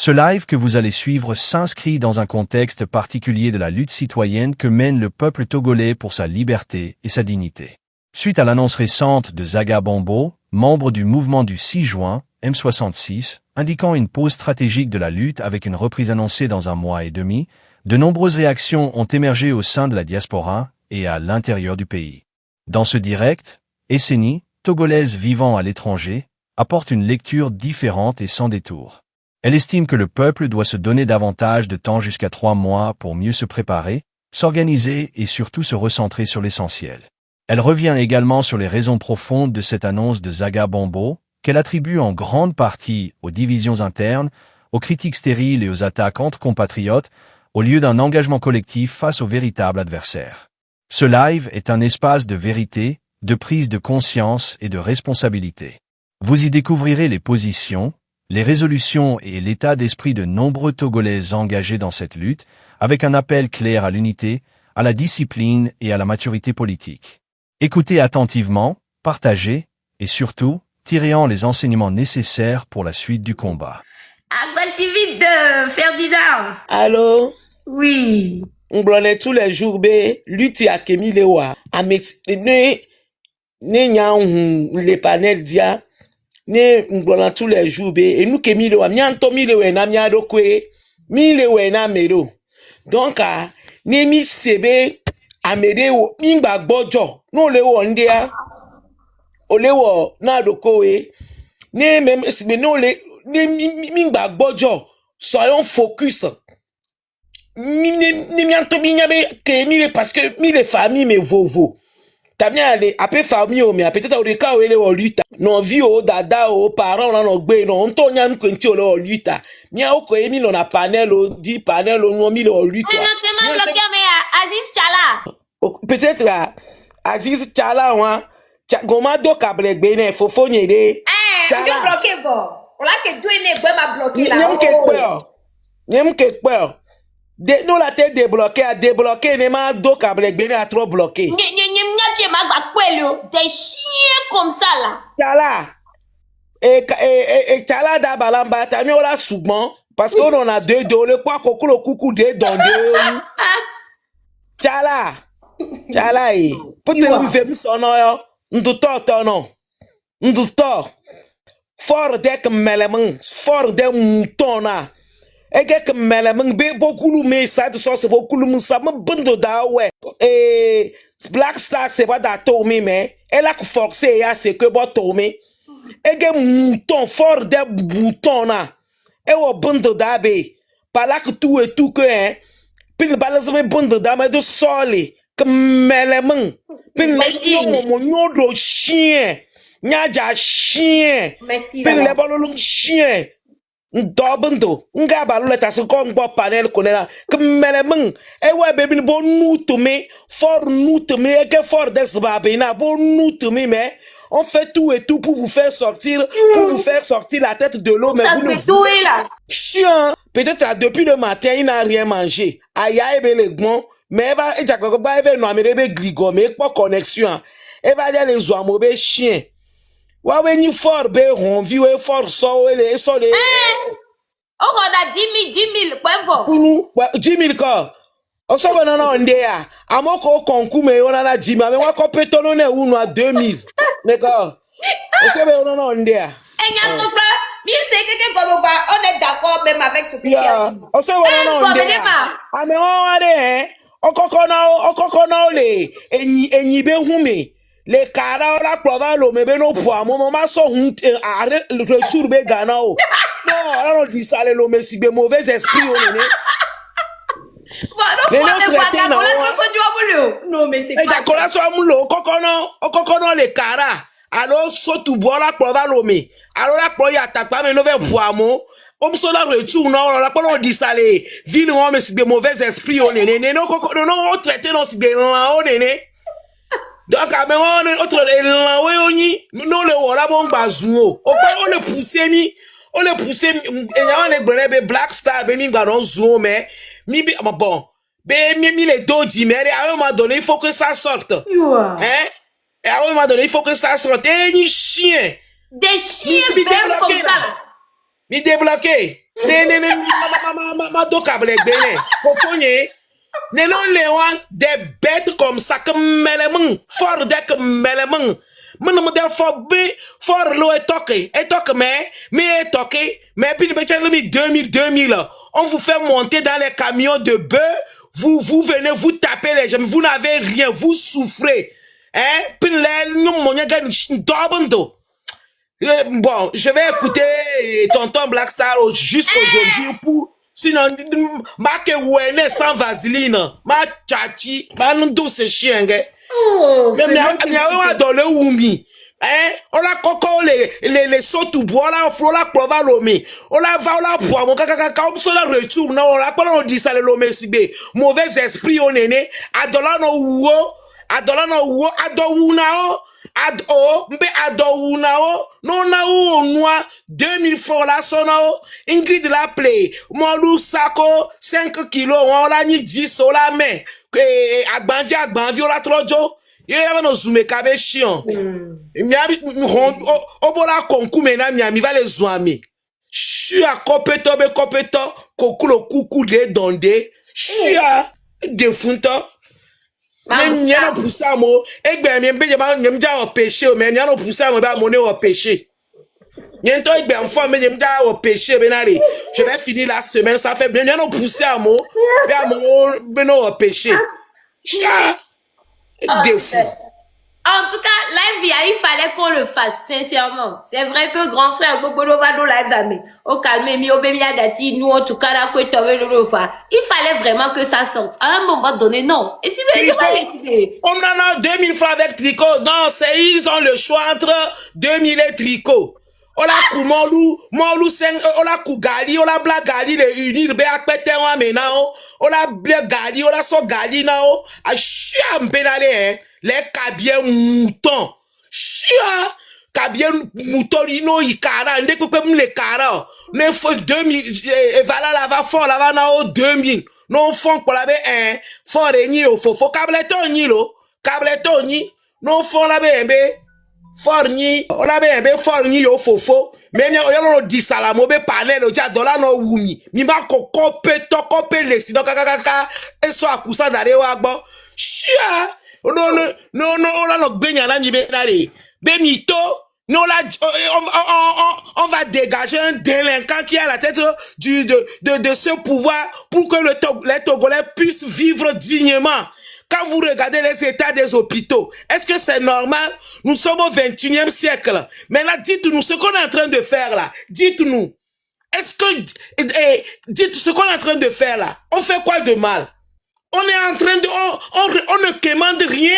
Ce live que vous allez suivre s'inscrit dans un contexte particulier de la lutte citoyenne que mène le peuple togolais pour sa liberté et sa dignité. Suite à l'annonce récente de Zaga Bombo, membre du mouvement du 6 juin, M66, indiquant une pause stratégique de la lutte avec une reprise annoncée dans un mois et demi, de nombreuses réactions ont émergé au sein de la diaspora et à l'intérieur du pays. Dans ce direct, Esseni, togolaise vivant à l'étranger, apporte une lecture différente et sans détour. Elle estime que le peuple doit se donner davantage de temps jusqu'à 3 mois pour mieux se préparer, s'organiser et surtout se recentrer sur l'essentiel. Elle revient également sur les raisons profondes de cette annonce de Zaga Bombo, qu'elle attribue en grande partie aux divisions internes, aux critiques stériles et aux attaques entre compatriotes, au lieu d'un engagement collectif face aux véritables adversaires. Ce live est un espace de vérité, de prise de conscience et de responsabilité. Vous y découvrirez les positions, les résolutions et l'état d'esprit de nombreux Togolais engagés dans cette lutte, avec un appel clair à l'unité, à la discipline et à la maturité politique. Écoutez attentivement, partagez, et surtout, tirez-en les enseignements nécessaires pour la suite du combat. Agressivité, Ferdinand. Allô? Oui. On blonne tous les jours, lutte à Kemilewa. Ne les panels dia. Ne blonne tous les jours, et nous Kemilewa. Mianto milewe na miadokwe. Milewe na mero. Donc, ne mi sebe, amere wo, mingba bojo. No le wo ndea. Ole wo na dokowe. Ne même, mais non le, ne mingba bojo. Soyons focus. Parce que les familles me vovo. T'as bien allé après famille mais peut-être au cas où elle est au lutte. Non vie au dada aux parents on en gbe non on tonya nous kwenti au lutte. Nia o ko emi non na panel au 10 panel au mi au lutte. Non te bloqué mais Aziz Tchala. Peut-être là Aziz Tchala wa goma do kable gbe na fofo nyede. Tu bloqué bon. On l'a que deux ne pas bloqué là. Nyem ke peur. Nous la tête débloquée à débloquer, n'est pas deux câbles béné à trop bloqué. Des chiens comme ça là. Tchala. Et Tchala d'Abalamba, t'as mis là souvent. Parce qu'on en a deux, le quoi qu'on le coucou de dans deux. Tchala. Tchala, peut-être que vous faites son nom. N'doutor, non. N'doutor. Fort d'être mêlement. Fort d'être mouton là. Et que mêlement, beaucoup de messages, c'est beaucoup de messages, bande d'aoué. Et Black Star, c'est pas d'atomer, mais elle a forcé à ce que bon tomber. Et que mouton, fort des boutons là. Et au bande d'abbé. Par là que tout et tout que, hein. Puis le balance me bande d'abbé de solé. Que mêlement. Puis le mon chien. Nyaja chien. Merci. Puis le ballon chien. Ndobendo nga balu leta se ko ngbo panel ko na kmelemeng e wa bebi bo nous to me for nous to me e ke for des babe na bo nous to me mais on fait tout et tout pour vous faire sortir la tête de l'eau mais ça vous fait tout là chien peut-être depuis le matin il n'a rien mangé aya ebe le gbon mais e va e jagogo ba ebe no amerebe gligo mais pas connexion e va aller les oiseaux be chien. Ouais, ni fort, on vit, fort, so, les. Oh, on a 10 000, point fort. Fou, 10 000 corps. On s'en va dans un déa. À mon concours, mais on a 10 000. Mais moi, quand peut on est où, 2 000. D'accord. On s'en va dans un déa. Et n'y a pas de c'est que on est d'accord même avec ce que tu as dit. On s'en va dans un déa. Ah, mais on va aller, on kokona, les. Et n'y be hume. Les caras la provalo me beno pour mon maman so arrête le retour be gana o non on dit ça le me si be mauvais esprit on non mais c'est pas d'accord so amulo kokono les caras alors so tu bois la provalo me alors la pro ya takpa me no be pour amo on so la retour non la on dit ça les ville on me si be mauvais esprit on non on traiter non si be on donc, à un moment, autre, non, le voilà, bon, bazouo. On le poussait, et y a un ébré, Black Star, ben, dans zoom, mais, bon, ben, les deux dit, mais à un moment donné, il faut que ça sorte. Hein? Et à un moment donné, il faut que ça sorte. Et ni chien. Des chiens, comme ça. Ni débloqué. Mado Kablek Bene. Fofonye. Ne non lewan des bêtes comme ça que melemang. Fort dès que melemang. Mon nom de fort l'eau est toqué. Et toqué, mais est toqué. Mais puis le 2000. On vous fait monter dans les camions de bœufs. Vous venez, vous tapez les gens. Vous n'avez rien. Vous souffrez. Hein? Puis bon, je vais écouter Tonton Blackstar juste aujourd'hui pour sinon ma que wene sans vaseline ma tchachi ma douce chien mais miawa dans le wumi hein on la coco les sauts bois là la plova lomi on la va on la poa mon kaka on se la retourne on la pas on dit ça le lomi sibe mauvais esprit on néné adola no wo adowunao mbe adowunao non na o noa 2000 francs la sonao Ingrid la play mon sako 5 kilos on la ni 10 on la main agbanvi on la trojo il y a no zume kabe chion miami obola konku mena miami va les zoami je suis à copeto kokulo kuku de donde je suis à defunto même n'y a pas poussé à moi et bien même déjà au péché mais n'y a pas poussé à moi bah monnaie au péché n'y a pas et bien enfant mais n'y a pas au péché benari je vais finir la semaine ça fait bien n'y a pas poussé à moi bah mon beno au péché chia de fou. En tout cas, live, il fallait qu'on le fasse, sincèrement. C'est vrai que grand frère Gogolo va nous live, au calme, mi obémia dati, nous, en tout cas, là, il fallait vraiment que ça sorte. À un moment donné, non. Et si on en a 2000 francs avec tricot. Non, ils ont le choix entre 2000 et tricot. On a coup molou 5, on a coup gali, on a bla gali, les unir, be akpete wa menao. On a bla gali, on a so gali nao. A chia mpenale, hein. Les cabien moutons. Chia, cabien mouton, ino ikara, ndeko comme les kara. Ne faut 2000, voilà la va fort, la va nao 2000. Non fond pour la be, hein. Fort ni au faux, cableton ni lo. Cableton ni. Non fond la be, fort ni. On la be, fort ni au faux. Mais il y a un salamo be panel, il y a dollar no wumi. Mi ma kope le sinon kaka et so akusa dare wa gbo. Chia. Non, on a notre baignana ni benare. Benito, non là, on va dégager un délinquant qui a la tête de ce pouvoir pour que les Togolais puissent vivre dignement. Quand vous regardez les états des hôpitaux, est-ce que c'est normal? Nous sommes au 21e siècle. Mais là, dites-nous ce qu'on est en train de faire là. Dites-nous. Est-ce que, dites ce qu'on est en train de faire là. On fait quoi de mal? On est en train de, on ne commande rien.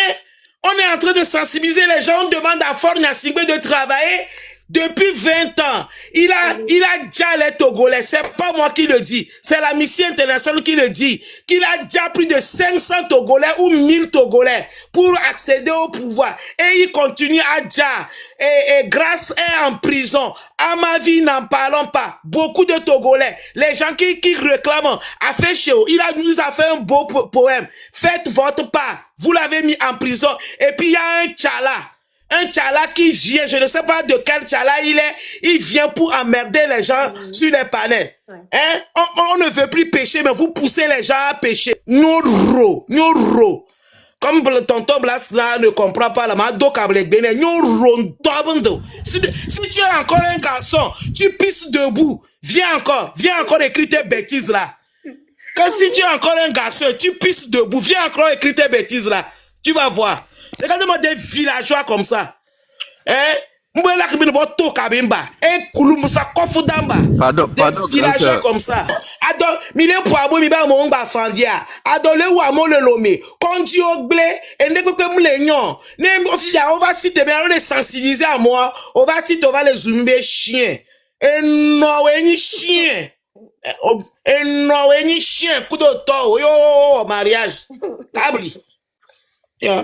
On est en train de sensibiliser les gens. On demande à Fort Nassingbe de travailler depuis 20 ans. Il a déjà les Togolais. C'est pas moi qui le dis. C'est la mission internationale qui le dit. Qu'il a déjà plus de 500 Togolais ou 1000 Togolais pour accéder au pouvoir. Et il continue à déjà. Et grâce est en prison. À ma vie, n'en parlons pas. Beaucoup de Togolais. Les gens qui réclament. A fait chaud. Nous a fait un beau poème. Faites votre part. Vous l'avez mis en prison. Et puis il y a un tchala. Un tchala qui vient, je ne sais pas de quel tchala il vient pour emmerder les gens sur les panels. Hein? On ne veut plus pécher, mais vous poussez les gens à pécher. Nyoro. Comme le tonton Blas là ne comprend pas la mado kablek bene, si tu es encore un garçon, tu pisses debout, viens encore écrire tes bêtises là. Quand si tu es encore un garçon, tu pisses debout, viens encore écrire tes bêtises là. Tu vas voir. Regardez-moi des villageois comme ça. Hein? Pardon, villageois comme ça. Adon, mille poabo mi ba mo ngba fandia. Adon le wa mo le lomé. Konji ogle, et ne peut me le nyon. On va citer, on les sensibiliser à moi. On va citer, on va les zoomer chien. Et non, ni chien. Et non, ni chien. Coup de tort. Yo, mariage. Tabli. Ya,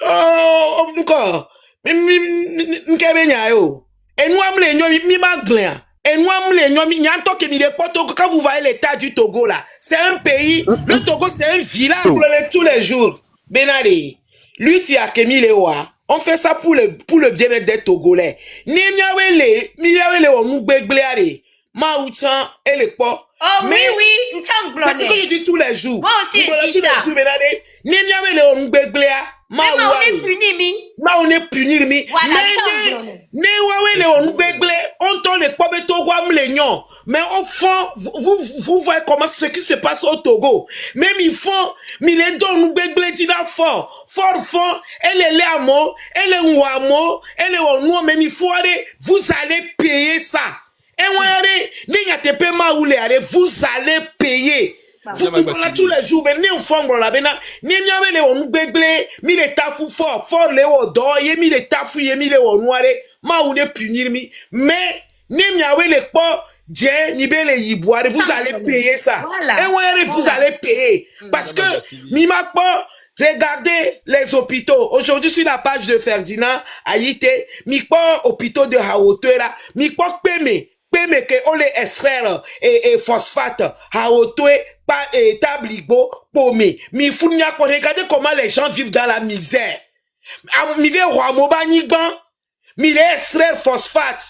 oh, encore. M'kebenya yo. Et nous amle nyo mi maglen. Et nous amle nyo mi nyanto ke mi de poto quand vous voyez l'état du Togo là. C'est un pays, le Togo c'est un village tous les jours. Benari. Lui ti a kemi le wa. On fait ça pour le bien-être des Togolais. Ni miawele o mugbegbleare. Maouchan et les porcs. Oh Mais oui, oui, c'est ce que je dis tous les jours. Moi aussi, je dis ça. Mais on est puni, mi. On est puni, mi. Voilà, mais au fond, vous voyez comment ce qui se passe au Togo. Même ils font, mais les dons nous fort, elle est là, elle est ouamo, elle est ouamo, même il faut aller, vous allez payer ça. Vous allez payer. Vous là tous les jours, mais ni enfant là, ni miawe le on begle, mi le tafu fort le o do, ye mi le tafu ye mi le o noire, ma ou ne punir mi, mais ni miawe le po, Dieu ni be le yiboire, vous allez payer ça. Et vous allez payer parce que mi ma pas. Regardez les hôpitaux. Aujourd'hui, sur la page de Ferdinand Haïté, mi pas hôpitaux de Haotera, mi pas peme que on les extraire et phosphate Haotwe pas tabligo pomé. Mi founia ko regardez comment les gens vivent dans la misère. Mi ve roi mobanigban, mi les extraire phosphate.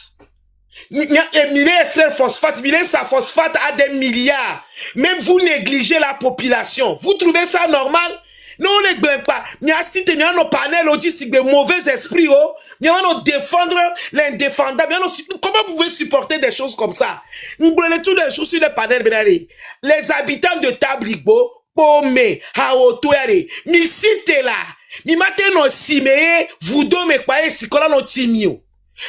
Mi les extraire phosphate, mi les sa phosphate à des milliards. Même vous négligez la population. Vous trouvez ça normal? Non, on ne blâme pas. Nous avons nos panels, on dit que c'est mauvais esprit. Nous allons défendre l'indéfendable. Comment vous pouvez supporter des choses comme ça? Nous brûlons tous les jours sur les panels. Les habitants de Tabligo, Pomé, Haotouere, mi cite là. Mi matin, si mais vous deux me croyez, si qu'on a nos timio.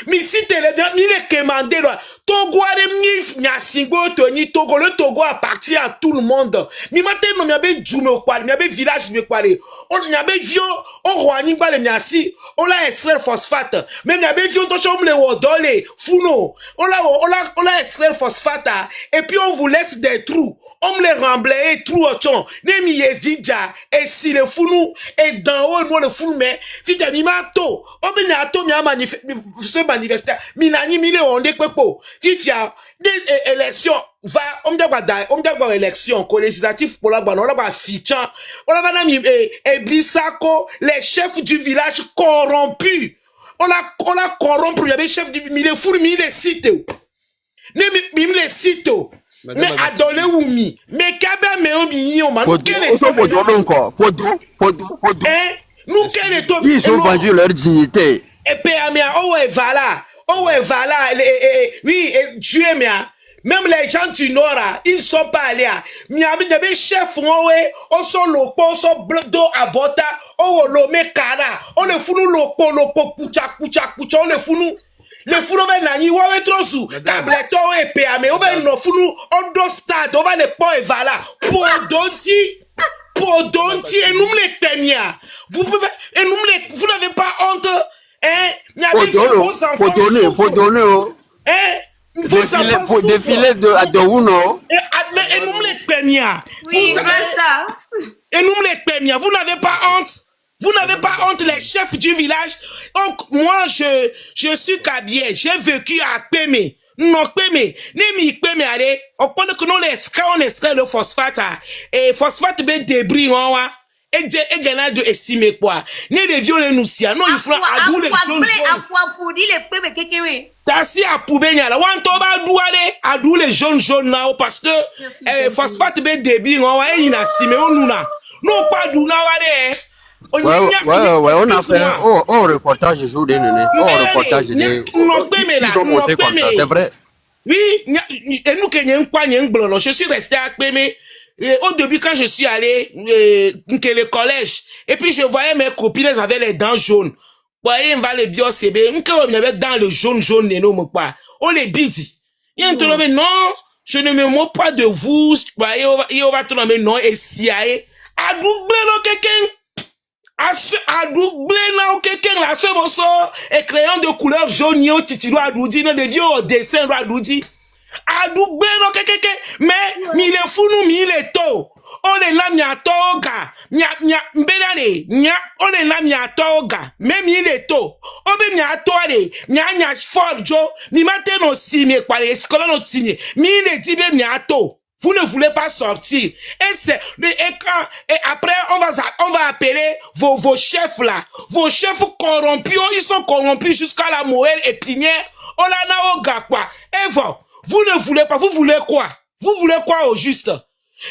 Mi cite les bien, mi les commandé là. Togo a mi nyasingo toni Togo, le Togo appartient à tout le monde. Mi matin no mi abe djume kwale, mi abe village me kwale. On mi abe vio, on roani ba le miasi, on la extraire phosphate. Mais mi abe vio to chom le wodole, funo. On la extraire phosphate et puis on vous laisse des trous. On me les remblaye trous au chon. Ne mi yezidja et si le founou et dans haut moi le fou mais si tu mi mato, on me na to mi a manifester. Mi nani mi le onde kwepo. Si fia des élections va on me élection législative pour la bonne on va fichant. On va mi et Blissako les chefs du village corrompus. On a corrompu il y avait chef du village fou mi les site. Ne mi les site. Mais adolé ou mi, mais kabe me o mi on ma. Quel est ton encore? Nous quel est ton? Ils ont vendu leur dignité. Et puis oh voilà, oui, Dieu mia. Même les gens du Nord, ils sont pas allés. Mi avait chef on so lopo, so blodo abota, oh lo me kana, on le fou lopo, pucha, on le fou nous. Le founo va nani wawe trosu tableto e peame on va no founo on do stade on va ne pas evala podonti et nous les temia vous pouvez et nous vous n'avez pas honte hein n'y avait vos enfants faut donner hein faut défiler de Uno et nous les temia oui basta et nous les temia vous n'avez pas honte. Vous n'avez pas honte, les chefs du village. Donc, moi, je suis Kabier. J'ai vécu à Peme. Non, Peme. Nemi Peme, allez. On connaît que nous, on extrait le phosphate. Et phosphate, ben, débris, et j'en ai de estimer quoi. Ne de violer nous si. Non, il faut adou les jeunes. T'as si à poubelle, là. Wantoba douade, adou les jeunes jaunes, parce que, phosphate, ben, débris, et il a si, mais on nous a. Non, pas d'où, Ouais, on a fait un reportage de jour de Néné. Reportage de ils ont monté comme ça, c'est vrai. Oui, et nous, je suis resté à Pémé. Au début, quand je suis allé, le collège, et puis je voyais mes copines, elles avaient les dents jaunes. Voyez, on va les bio CB, on avait dans le jaune, on les bidi. Il y a un truc, non, je ne me moque pas de vous, voyez, on va te nommer non, et si, à double, non, quelqu'un. À doubler là quelqu'un là ce morceau et crayon de couleur jaune au titilo à doudi non de vieux au dessin à doudi à doubler là quelqu'un mais mi le fou nous mi le to on est là mi a toga nya mbelale nya on est là mi a toga même mi le to on be mi a toade nya fort jo mi matin aussi mi quoi les scolaires no tini mi le dit be mi a to. Vous ne voulez pas sortir. Et après, on va appeler vos chefs là. Vos chefs corrompus, ils sont corrompus jusqu'à la moelle épinière. On a na oga quoi. Et Vous ne voulez pas, vous voulez quoi? Vous voulez quoi au juste?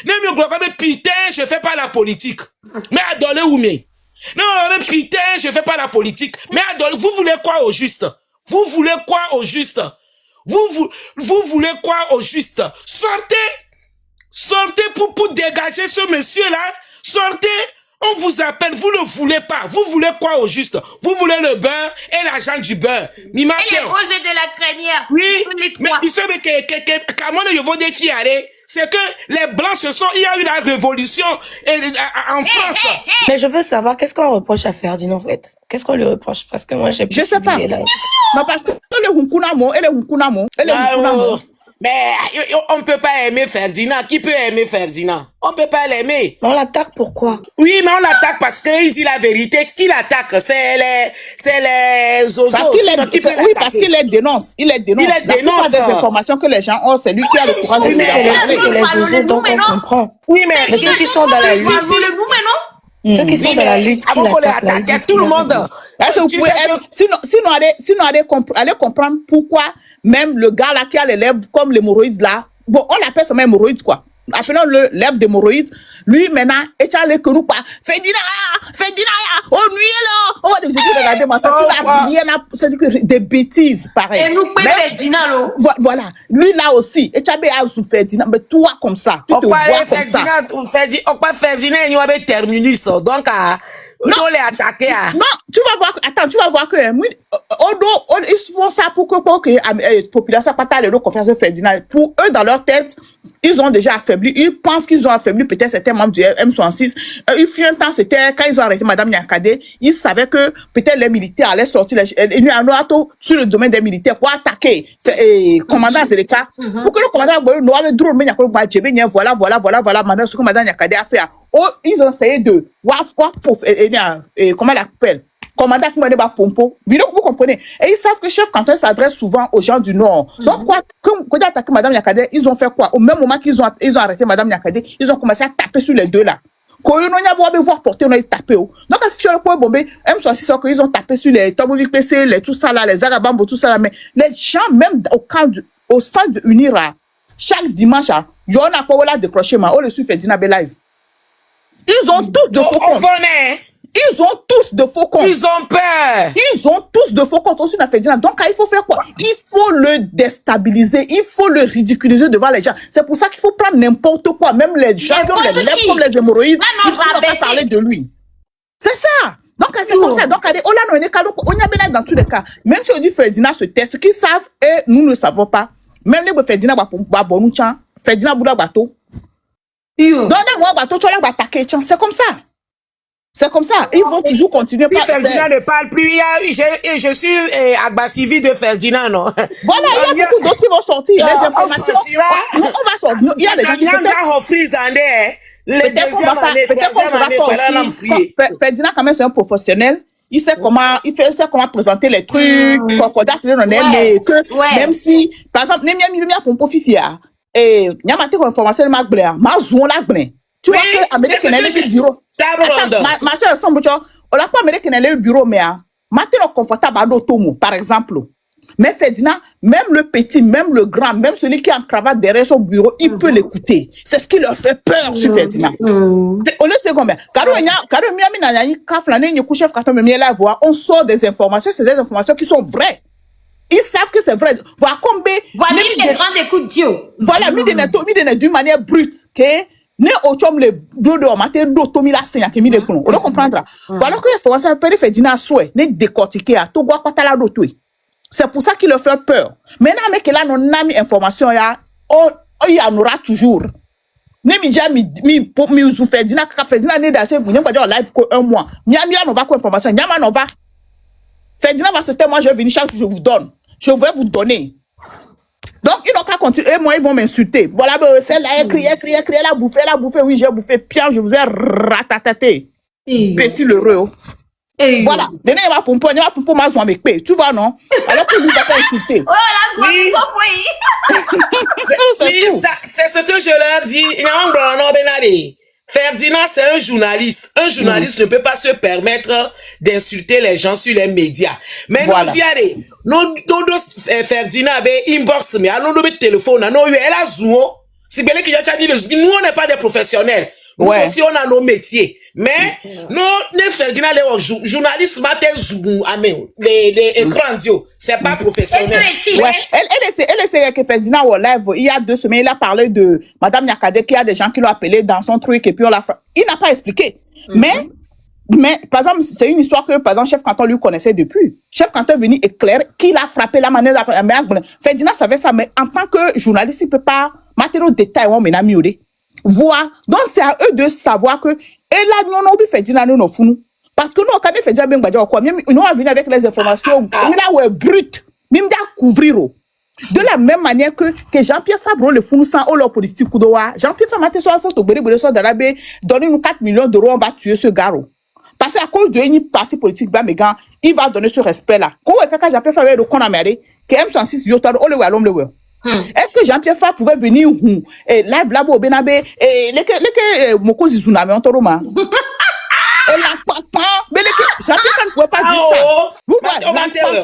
Non, mais putain, je fais pas la politique. Mais adolé ou mais? Non, mais putain, je fais pas la politique. Mais adolé, vous voulez quoi au juste? Vous voulez quoi au juste? Vous voulez quoi au juste? Sortez pour dégager ce monsieur-là. Sortez. On vous appelle, vous ne voulez pas. Vous voulez quoi au juste? Vous voulez le beurre et l'argent du beurre. Et les roses de la crinière. Oui, mais il se met que comment je veux défier, c'est que les blancs il y a eu la révolution en France. Mais je veux savoir, qu'est-ce qu'on reproche à Ferdinand, en fait? Qu'est-ce qu'on lui reproche? Parce que moi, j'ai Je sais pas. Non, parce que elle est Hunkunamo. Mais on ne peut pas aimer Ferdinand. Qui peut aimer Ferdinand? On ne peut pas l'aimer. On l'attaque pourquoi? Oui, mais on l'attaque parce qu'il dit la vérité. Ce qu'il attaque, c'est les zozos. Oui, parce qu'il les dénonce. Il les dénonce. Il les dénonce. Des informations que les gens ont, c'est lui qui a le courage de c'est les zozos, donc on comprend. Oui, mais ceux qui sont dans la lutte. Ceux qui sont dans la lutte, qui l'attaquent, tout le monde. Sinon, allez comprendre pourquoi même le gars là qui a les lèvres comme l'hémorroïde là, bon, on l'appelle seulement hémorroïde quoi. Appelons-le lèvres d'hémorroïde. Lui maintenant, et tu as les que nous pas. Ferdinand, oh nuit là. Oh, j'ai dit regardez moi ça, c'est des bêtises pareil. Et nous Ferdinand là. Voilà, lui là aussi. Et tu as sous Ferdinand, mais toi comme ça, tu te vois comme ça. Ferdinand, il y a des terminus donc non, les attaquer. Non, tu vas voir. Attends, tu vas voir que ils font ça pour que la population pas le confiance de Ferdinand. Pour eux, dans leur tête, ils ont déjà affaibli. Ils pensent qu'ils ont affaibli peut-être certains membres du M66. Il fut un temps, c'était quand ils ont arrêté Madame Nyakade, ils savaient que peut-être les militaires allaient sortir sur le domaine des militaires pour attaquer commandant Zeleka. Pour que le commandant voilà, maintenant ce que Madame Nyakade a fait. Oh, ils ont essayé de comment elle appelle? Commandant qui m'a dit Pompo. Vous comprenez? Et ils savent que chef canton s'adresse souvent aux gens du Nord. Donc, quand ils ont attaqué Madame Nyakade, ils ont fait quoi? Au même moment qu'ils ont arrêté Madame Nyakade, ils ont commencé à taper sur les deux là. Quand ils ont voir porter, on a tapé. Donc, à le point bombé, M66, ils ont tapé sur les Tomovi PC, les tout ça là, les Agabambo, tout ça là. Mais les gens, même au sein de Unira, chaque dimanche, il y en a pas là décroché, mais on le suit Ferdinand Live. Ils ont tous de faux comptes. Ils ont tous de faux comptes. Ils ont peur. Ils ont tous de faux comptes aussi dans Ferdinand. Donc, il faut faire quoi? Il faut le déstabiliser. Il faut le ridiculiser devant les gens. C'est pour ça qu'il faut prendre n'importe quoi. Même les gens qui ont les lèvres comme les hémorroïdes. Il faut pas parler de lui. C'est ça. Donc, c'est comme ça. Donc, on y a bien dans tous les cas. Même si on dit Ferdinand se teste, qu'ils savent et nous ne savons pas. Même les Ferdinand Ferdinand Bouda Bateau. C'est comme ça. C'est comme ça. Ils vont toujours continuer. Si Ferdinand ne parle plus, je suis Agbasivi de Ferdinand, non? Voilà, il y a beaucoup d'autres qui vont sortir. Les informations. On va sortir. Il y a des gens qui Ferdinand, quand même, c'est un professionnel. Il sait comment présenter les trucs. Même si, par exemple, et il y a ma information de ma blé, ma zone la blé. Tu vois que Amérique n'est le bureau. Ma soeur semble que on l'a pas Amérique n'est le bureau mais maintenant confortable à l'automo par exemple. Mais Ferdinand, même le petit, même le grand, même celui qui a en cravate derrière son bureau, il peut l'écouter. C'est ce qui leur fait peur sur Ferdinand. On le sait combien. On sort des informations, c'est des informations qui sont vraies. Ils savent que c'est vrai. Voilà combien. Voilà les grands écoutes Dieu. Voilà, d'une manière brute. Ne autom le brodo maté dotomi la senya ke mi de kuno. On doit comprendre. Voilà que information peut Ferdinand souhait ne décortiquer à to gwa kwatala doto. C'est pour ça qu'il leur fait peur. Maintenant mais que là non a mis information ya on y en aura toujours. Ne mi ja mi uzu Ferdinand ka Ferdinand ne da se bu nyamba jo live ko un mois. Nyami on va quoi information. Nyama on va. Ferdinand va se dire moi je vais venir chaque jour je vous donne. Je vais vous donner. Donc, ils n'ont qu'à continuer. Et moi, ils vont m'insulter. Voilà, c'est là, écrit, elle a bouffé. Oui, j'ai bouffé. Pierre, je vous ai ratataté. Pessi l'heureux. Voilà. Donnez ma pompe, ma zoie avec paix. Tu vois, non? Alors que lui, il va pas insulter. Oh, la zoie, c'est ce que je leur dis. Il y a un bon ordinaire. Ferdinand, c'est un journaliste. Un journaliste ne peut pas se permettre d'insulter les gens sur les médias. Mais Voilà. nous Ferdinand, inbox, mais nous téléphone, nous, elle a zoom. Si bien que nous, on n'est pas des professionnels. Nous Ouais. aussi, on a nos métiers. Mais, nous, les Ferdinand, les journalistes, les écrans audio, c'est pas professionnel. Ouais. Elle essaie que Ferdinand au live, il y a 2 semaines, il a parlé de Madame Nyakade, qu'il y a des gens qui l'ont appelé dans son truc et puis on l'a frappé. Il n'a pas expliqué. Mais, par exemple, c'est une histoire que, par exemple, Chef Canton lui connaissait depuis. Chef Canton est venu éclairer qu'il a frappé la manière de... Ferdinand savait ça, mais en tant que journaliste, il peut pas mettre au détail, on m'a mis au dé. Voilà. Donc, c'est à eux de savoir que, et là, nous, on fait Ferdinand, nous, nous, parce que nous, quand on fait Ferdinand, nous, on vient avec les informations, nous, là, brut, même d'à couvrir. De la même manière que Jean-Pierre Fabre, le fou, sans ou leur politique, Jean-Pierre Fabre, m'a soit photo, donner nous 4 millions d'euros, on va tuer ce gars. Parce qu'à cause d'une parti politique, il va donner ce respect-là. Quand Jean-Pierre Fabre, le con a merdé, que M106, yotar, ou le wallon, le wallon. Est-ce que Jean-Pierre Fabre pouvait venir et live là-bas au Benabé et les Moko Zizuna, mais en Toroma? Et la papa, mais Jean-Pierre Fabre ne pouvait pas dire ça. Vous voyez, la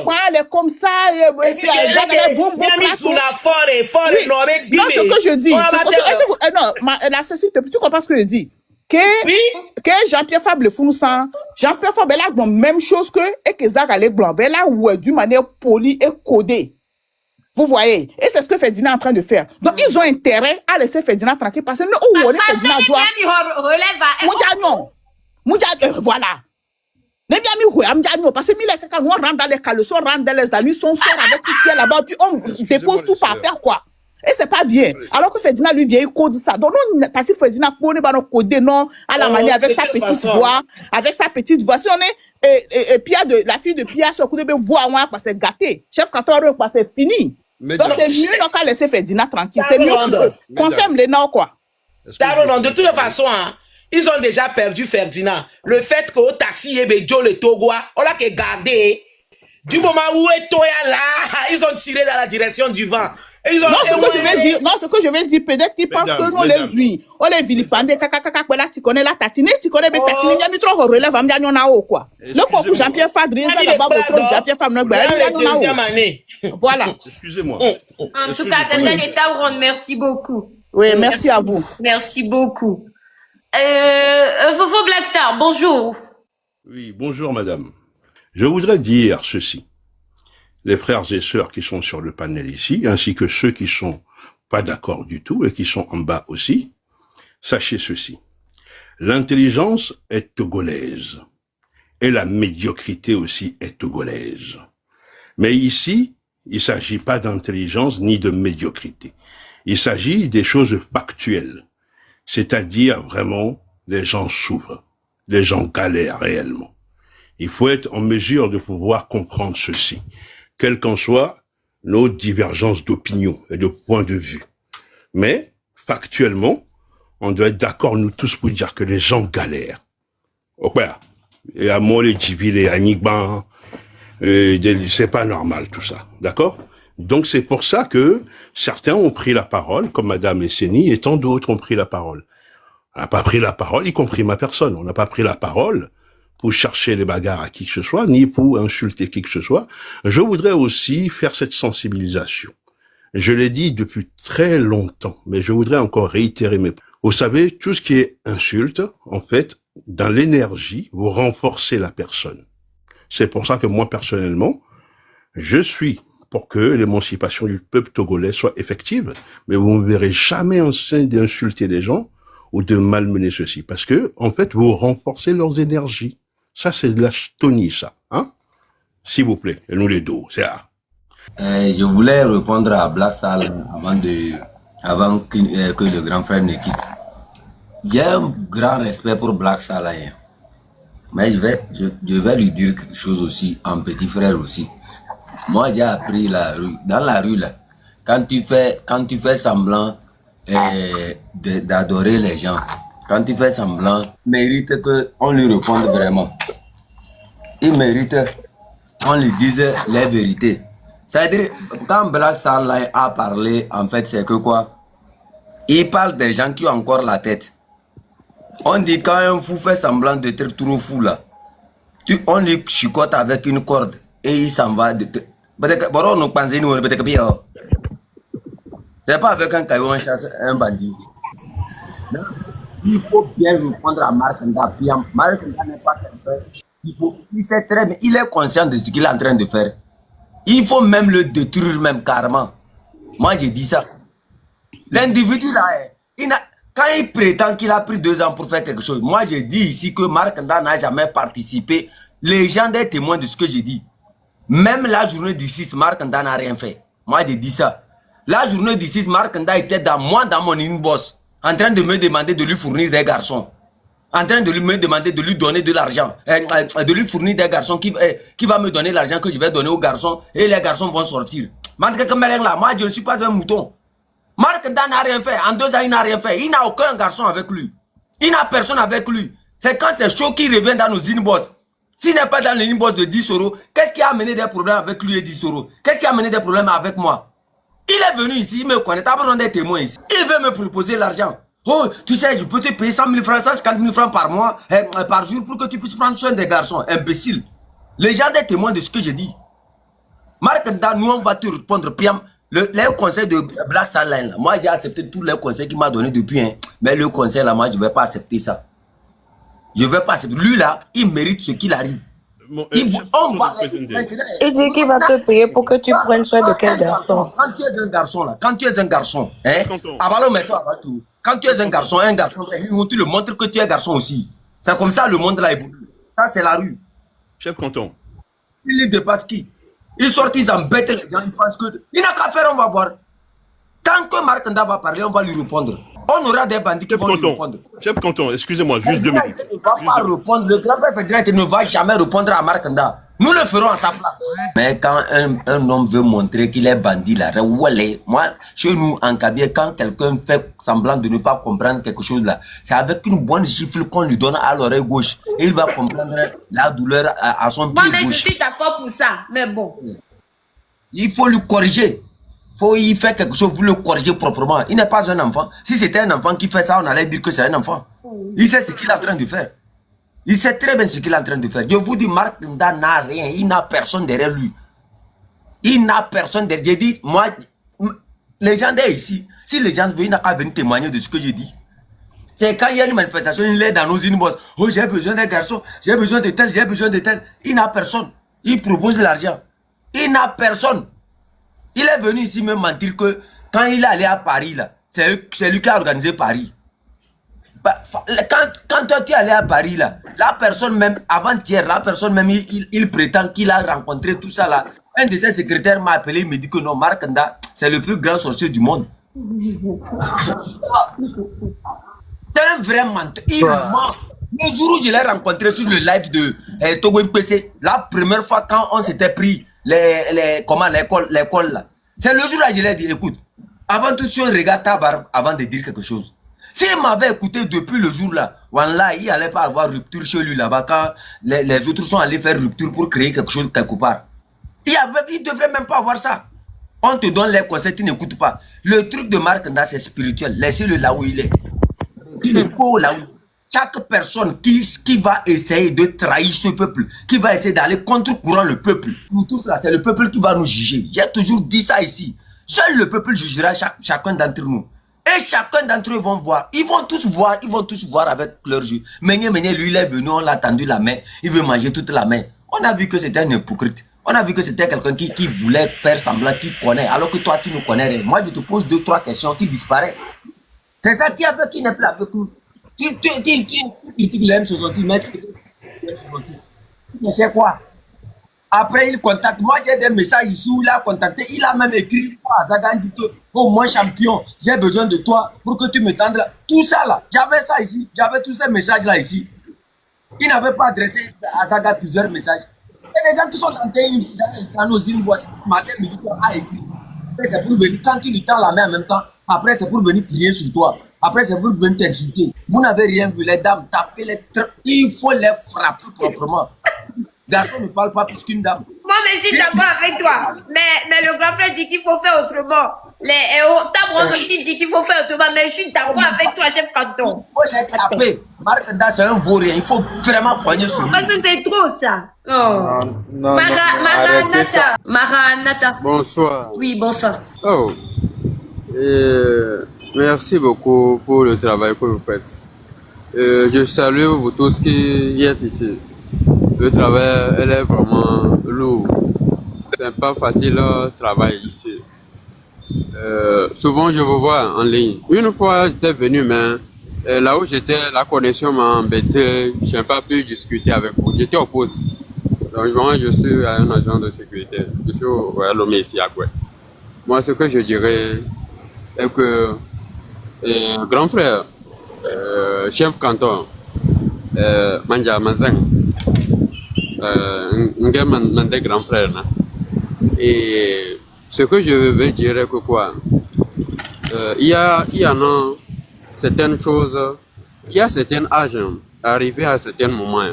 papa, elle est comme ça, et C'est ce que je dis. Non, la société, tu comprends ce que je dis? Que Jean-Pierre Fabre le fou sans Jean-Pierre Fabre là, bon, même chose que, et que Zach allait blanc, ben là, où d'une manière polie et codée. Vous voyez? Et c'est ce que Ferdinand est en train de faire. Donc, ils ont intérêt à laisser Ferdinand tranquille parce que nous, on est Ferdinand doit. Voilà. Parce que nous, on rentre dans les caleçons, on rentre dans les amis, son sort avec tout ce qu'il y a là-bas, puis on dépose tout par terre, quoi. Et c'est pas bien. Alors que Ferdinand, lui, vient, il code ça. Donc, nous, t'as dit Ferdinand, on est pas coder, non, à la manière, avec sa petite voix, Si on est, et Pierre la fille de Pierre, sur le coup de voix, parce que c'est gâté. Chef Canton, parce que c'est fini. Donc, c'est mieux, donc, à laisser Ferdinand tranquille. C'est mieux. Confirme les noms, quoi. De toute façon, ils ont déjà perdu Ferdinand. Le fait que Tassi et Joe le Togois, on l'a gardé. Du moment où Etoya là, ils ont tiré dans la direction du vent. Ils ont ce que je veux dire, peut-être qu'ils pensent que nous les huit, on les vilipendés, là, tu connais la tatine, tu connais la tatine, il y a mis trop relève, on y en a haut, quoi. Le pauvre Jean-Pierre Fabre, il y a d'abord Jean-Pierre Fabre, voilà. Excusez-moi. En tout cas, Tata, merci beaucoup. Oui, merci à vous. Merci beaucoup. Fofo Blackstar, bonjour. Oui, bonjour madame. Je voudrais dire ceci. Les frères et sœurs qui sont sur le panel ici, ainsi que ceux qui sont pas d'accord du tout et qui sont en bas aussi, sachez ceci. L'intelligence est togolaise et la médiocrité aussi est togolaise. Mais ici, il s'agit pas d'intelligence ni de médiocrité. Il s'agit des choses factuelles. C'est-à-dire vraiment, les gens souffrent, les gens galèrent réellement. Il faut être en mesure de pouvoir comprendre ceci, quelles qu'en soient nos divergences d'opinion et de point de vue. Mais, factuellement, on doit être d'accord, nous tous, pour dire que les gens galèrent. Et à moi, les Djibil et Anigban, c'est pas normal tout ça, d'accord? Donc c'est pour ça que certains ont pris la parole, comme Madame Esseni, et tant d'autres ont pris la parole. On n'a pas pris la parole, y compris ma personne. On n'a pas pris la parole pour chercher les bagarres à qui que ce soit, ni pour insulter qui que ce soit. Je voudrais aussi faire cette sensibilisation. Je l'ai dit depuis très longtemps, mais je voudrais encore réitérer mes... Vous savez, tout ce qui est insulte, en fait, dans l'énergie, vous renforcez la personne. C'est pour ça que moi, personnellement, je suis pour que l'émancipation du peuple togolais soit effective, mais vous ne verrez jamais en train d'insulter les gens ou de malmener ceux-ci, parce que, en fait, vous renforcez leurs énergies. Ça, c'est de la ch'tonie, ça, hein? S'il vous plaît, et nous les deux, c'est ça. Je voulais répondre à Black Sal avant que le grand frère ne quitte. J'ai un grand respect pour Black Sal, hein. Mais je vais lui dire quelque chose aussi, en petit frère aussi. Moi, j'ai appris dans la rue, là, quand tu fais semblant d'adorer les gens, quand tu fais semblant, il mérite qu'on lui réponde vraiment. Il mérite qu'on lui dise les vérités. C'est-à-dire, quand Black Starlight a parlé, en fait, c'est que quoi? Il parle des gens qui ont encore la tête. On dit quand un fou fait semblant d'être trop fou là, on lui chicote avec une corde et il s'en va. C'est pas avec un caillou, on chasse un bandit. Il faut bien répondre à Marc Nda. Marc Nda n'est pas quelqu'un. Il fait très bien. Il est conscient de ce qu'il est en train de faire. Il faut même le détruire même carrément. Moi j'ai dit ça. L'individu là, quand il prétend qu'il a pris 2 ans pour faire quelque chose, moi j'ai dit ici que Marc Nda n'a jamais participé. Les gens des témoins de ce que j'ai dit. Même la journée du 6, Marc Nda n'a rien fait. Moi j'ai dit ça. La journée du 6, Marc Nda était dans mon inbox, en train de me demander de lui fournir des garçons. En train de me demander de lui donner de l'argent. De lui fournir des garçons qui va me donner l'argent que je vais donner aux garçons. Et les garçons vont sortir. Moi je ne suis pas un mouton. Marc Nda n'a rien fait. En 2 ans, il n'a rien fait. Il n'a aucun garçon avec lui. Il n'a personne avec lui. C'est quand c'est chaud qu'il revient dans nos inbox. S'il n'est pas dans les inbox de 10 euros, qu'est-ce qui a amené des problèmes avec lui et 10 euros? Qu'est-ce qui a amené des problèmes avec moi? Il est venu ici, il me connaît, tu n'as pas besoin d'être témoin ici. Il veut me proposer l'argent. Oh, tu sais, je peux te payer 100 000 francs, 150 000 francs par mois, par jour, pour que tu puisses prendre soin des garçons. Imbécile. Les gens des témoins de ce que j'ai dit. Marc Nda, nous, on va te répondre. Les conseils de Black Saline, moi, j'ai accepté tous les conseils qu'il m'a donné depuis. Hein. Mais le conseil, là, moi, je ne vais pas accepter ça. Je ne vais pas accepter. Lui, là, il mérite ce qu'il arrive. Il dit qu'il va te payer pour que tu prennes soin de quel garçon? Quand tu es un garçon, là, quand tu es un garçon, hein, quand tu es un garçon, tu le montres que tu es un garçon aussi. C'est comme ça le monde là évolue. Ça, c'est la rue. Chef canton. Il dépasse qui? Ils sortent, ils embêtent les gens, ils pensent que... Il n'a qu'à faire, on va voir. Tant que Marc Nda va parler, on va lui répondre. On aura des bandits qui vont lui répondre. Chef canton, excusez-moi, juste 2 minutes. Il ne va pas répondre. Le grand-père fédéral ne va jamais répondre à Marc Nda. Nous le ferons à sa place. Mais quand un homme veut montrer qu'il est bandit, là, moi, chez nous, en Kabyle, quand quelqu'un fait semblant de ne pas comprendre quelque chose, là, c'est avec une bonne gifle qu'on lui donne à l'oreille gauche. Et il va comprendre la douleur à son pied gauche. Moi, je suis d'accord pour ça, mais bon. Il faut lui corriger. Il fait quelque chose, vous le corrigez proprement. Il n'est pas un enfant. Si c'était un enfant qui fait ça, on allait dire que c'est un enfant. Il sait ce qu'il est en train de faire. Il sait très bien ce qu'il est en train de faire. Je vous dis, Marc Nda n'a rien. Il n'a personne derrière lui. Il n'a personne derrière. Je dis, moi, les gens d'être ici, si les gens veulent, il n'a qu'à venir témoigner de ce que je dis. C'est quand il y a une manifestation, il est dans nos inbox. Oh, j'ai besoin d'un garçon, j'ai besoin de tel, j'ai besoin de tel. Il n'a personne. Il propose l'argent. Il n'a personne. Il est venu ici me mentir que quand il est allé à Paris, là, c'est lui qui a organisé Paris. Quand toi tu es allé à Paris, là, la personne même, avant-hier, la personne même, il prétend qu'il a rencontré tout ça là. Un de ses secrétaires m'a appelé, il me dit que non, Marc Nda, c'est le plus grand sorcier du monde. C'est un vrai menteur. Il ment. Le jour où je l'ai rencontré sur le live de Togo PC, la première fois quand on s'était pris l'école là, c'est le jour là je l'ai dit, écoute, avant toute chose, regarde ta barbe avant de dire quelque chose. S'il m'avait écouté depuis le jour là, voilà, il n'allait pas avoir rupture chez lui là-bas quand les autres sont allés faire rupture pour créer quelque chose quelque part. Il ne devrait même pas avoir ça. On te donne les conseils, tu n'écoutes pas. Le truc de Marc Nda, c'est spirituel. Laissez-le là où il est. Il est beau là où. Chaque personne qui va essayer de trahir ce peuple, qui va essayer d'aller contre-courant le peuple, nous tous là, c'est le peuple qui va nous juger. J'ai toujours dit ça ici. Seul le peuple jugera chacun d'entre nous. Et chacun d'entre eux vont voir. Ils vont tous voir avec leurs yeux. Mené, lui, il est venu, on l'a tendu la main. Il veut manger toute la main. On a vu que c'était un hypocrite. On a vu que c'était quelqu'un qui voulait faire semblant qu'il connaît. Alors que toi, tu ne connais rien. Moi, je te pose 2-3 questions, tu disparais. C'est ça qui a fait qu'il n'est plus avec nous. Tu critiques les M60 aussi, mais tu sais quoi? Après, il contacte. Moi, j'ai des messages ici où il a contacté. Il a même écrit à Zaga, il dit que, oh, moi, champion, j'ai besoin de toi pour que tu me tendes. Tout ça là, j'avais ça ici. J'avais tous ces messages là ici. Il n'avait pas adressé à Zaga plusieurs messages. Il y a des gens qui sont dans nos inbox. Matin, midi, a écrit. Après, c'est pour venir, quand tu lui tends la main en même temps, après, c'est pour venir crier sur toi. Après, c'est pour venir t'insulter. Vous n'avez rien vu, les dames, tapez les trucs. Il faut les frapper proprement. Les garçons ne parlent pas plus qu'une dame. Moi, je suis d'accord avec toi. Mais le grand frère dit qu'il faut faire autrement. Ta bronze aussi dit qu'il faut faire autrement, mais je suis d'accord avec toi, chef canton. Moi, j'ai tapé. Marc Nda, c'est un vaurien. Il faut vraiment cogner sur lui. Parce que c'est trop ça. Oh. Non, arrêtez ça. Maranatha. Bonsoir. Oui, bonsoir. Oh, merci beaucoup pour le travail que vous faites. Je salue vous tous qui êtes ici. Le travail, elle est vraiment lourd. C'est pas facile le travail ici. Souvent, je vous vois en ligne. Une fois, j'étais venu, mais là où j'étais, la connexion m'a embêté. Je n'ai pas pu discuter avec vous. J'étais au poste. Donc, moi, je suis un agent de sécurité. Je suis au Royal Homé ici à Koué. Moi, ce que je dirais est que grand frère, chef canton, Manja Manzang, un des grands frères, et ce que je veux dire est que quoi, il y en a certaines choses, il y a certains âges, arrivés à certains moments,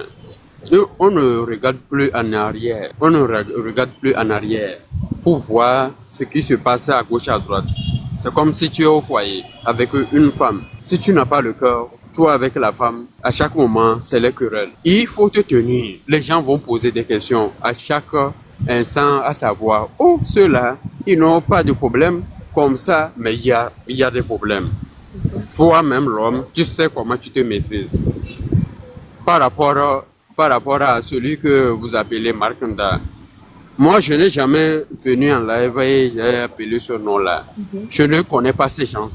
on ne regarde plus en arrière, pour voir ce qui se passe à gauche et à droite. C'est comme si tu es au foyer avec une femme. Si tu n'as pas le cœur, toi avec la femme, à chaque moment, c'est les querelles. Il faut te tenir. Les gens vont poser des questions à chaque instant, à savoir, oh, ceux-là, ils n'ont pas de problème comme ça, mais il y a des problèmes. Toi-même, l'homme, tu sais comment tu te maîtrises. Par rapport à celui que vous appelez Marc Nda, moi, je n'ai jamais venu en live et j'ai appelé ce nom-là. Je ne connais pas ces gens.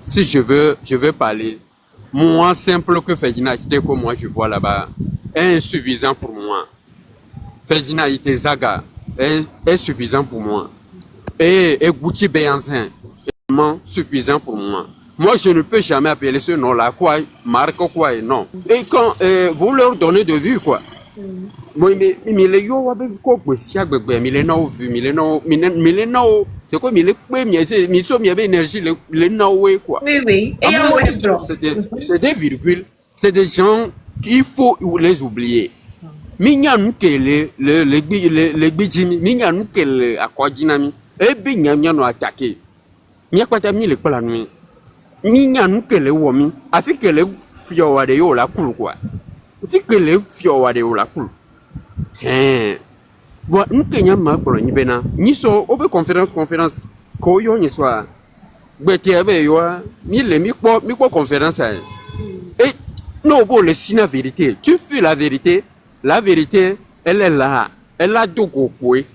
Si je veux parler. Moi, simple que Ferdinand Ité, comme moi je vois là-bas, est insuffisant pour moi. Ferdinand Ité Zaga est suffisant pour moi. Et Gouti Béanzin est vraiment suffisant pour moi. Moi, je ne peux jamais appeler ce nom-là, quoi, Marc, quoi, et non. Et quand vous leur donnez de vue, quoi. Moi, mais les yo avec quoi siag bébé mais non vu mais non c'est quoi mais les so mais énergie les no quoi. Oui et c'est des virgules, c'est des gens qu'il faut les oublier. Minya nous que les bijimi minya nous que akwadinami e bi nyamnya no attaquer miya kwata mi le kola nuit minya nous que les womi afin que les fiowa de yo la cool quoi. Si que les fiowa de yo la cool. Bon, nous Kenya ma pour ni bena ni so obe conférence ko yo ni so a gbete ebe yo mi le mi ko conférence et non bon le sina vérité tu fais la vérité elle est là elle a do ko kwe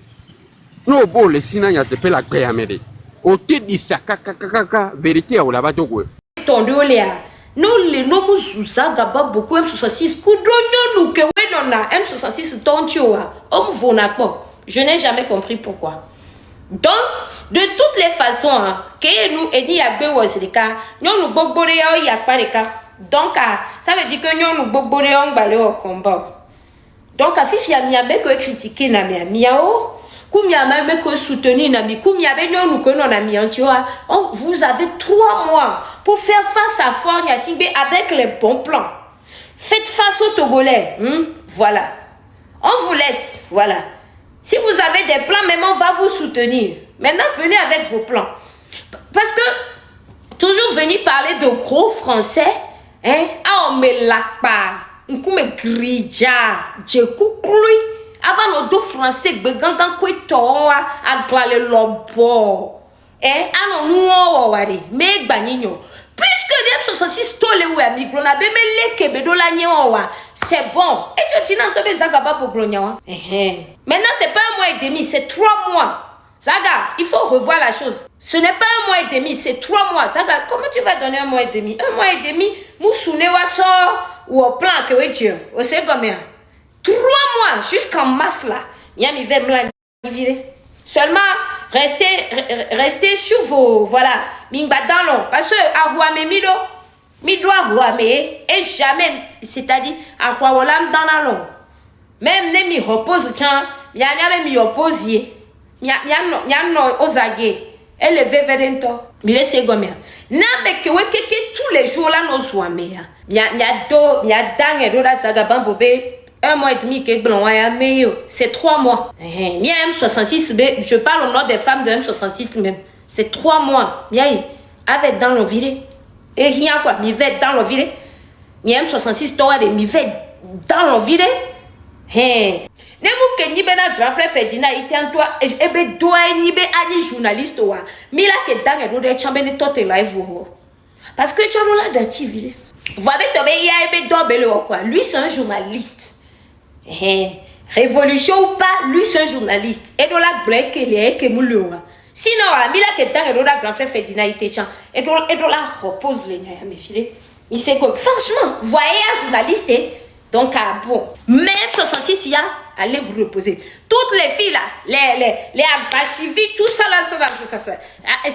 non bon le sina ya te pe la kwe amede o te di kaka vérité o la ba to kwe tondo lea non les noms Zouza Gaba beaucoup M66 Koudonyo nous que ouais non na M66 tontioa homme vonako. Je n'ai jamais compris pourquoi. Donc de toutes les façons hein, que nous edi yagbe wazilika nyon nous bogbore ya yakpareka. Donc ça veut dire que nyon nous bogbore on balé au combat. Donc affiche ya miabe que critiquer na miao. Combien même que soutenir Nami, combien nous que non ami, tu vois, vous avez 3 mois pour faire face à Fort Gnassingbé avec les bons plans. Faites face aux Togolais, voilà. On vous laisse, voilà. Si vous avez des plans, même on va vous soutenir. Maintenant, venez avec vos plans. Parce que, toujours venir parler de gros français, hein, on me l'a pas, on me grilla, je coucloui. Avant nos deux français, begangan kwe toa aglale lobo. Anon nous wari, me gbaninyo. Puisque les 66 tole ou amigro na be me leke bedo la nyewa, c'est bon. Et tu dis non to be zaga ba boglonya. Maintenant c'est pas 1 mois et demi, c'est 3 mois. Zaga, il faut revoir la chose. Ce n'est pas 1 mois et demi, c'est 3 mois. Zaga, comment tu vas donner 1 mois et demi? 1 mois et demi, moussoune wa so ou au plan que we Dieu. O c'est combien? 3 mois jusqu'en mars là. Yami va me virer. Seulement restez sur vos voilà. Mingba dans l'eau. Parce que Arouame mido Arouame et jamais c'est-à-dire Arouawolam dans l'eau. Même ne mi repose tiens, y'a même mi oppose y'a no ozage. Elle est vévérento. Mire c'est gomme. Na mais que tous les jours là nos ouame ya. Y'a dingue et la saga bambobé. 1 mois et demi que c'est 3 mois. M66, je parle au nom des femmes de M66 même. C'est 3 mois. Miaï, avec dans le viré. Et rien quoi, mi vais dans le viré. Ni M66 toi de mi vais dans le viré. Hein. Ne mou ke ni bena grand frère Ferdinand itian toi ebe doa ni be ani journaliste wa. Mi la ke dans e do de chambe ni tote live wo. Parce que tu as là d'activer. Vous avez tombé il y a ebe do bele quoi. Lui c'est un journaliste. Hein. Révolution ou pas, lui c'est un journaliste. Et do la blague que les que mou le wa. Sinon, mi la ke dans e do la grand frère Ferdinand itian. Et do la repose les nya mes filles. Il sait comme franchement, voyez un journaliste donc bon. Même 66 il y a allez vous reposer. Toutes les filles là, les agressivités, tout ça là, ça.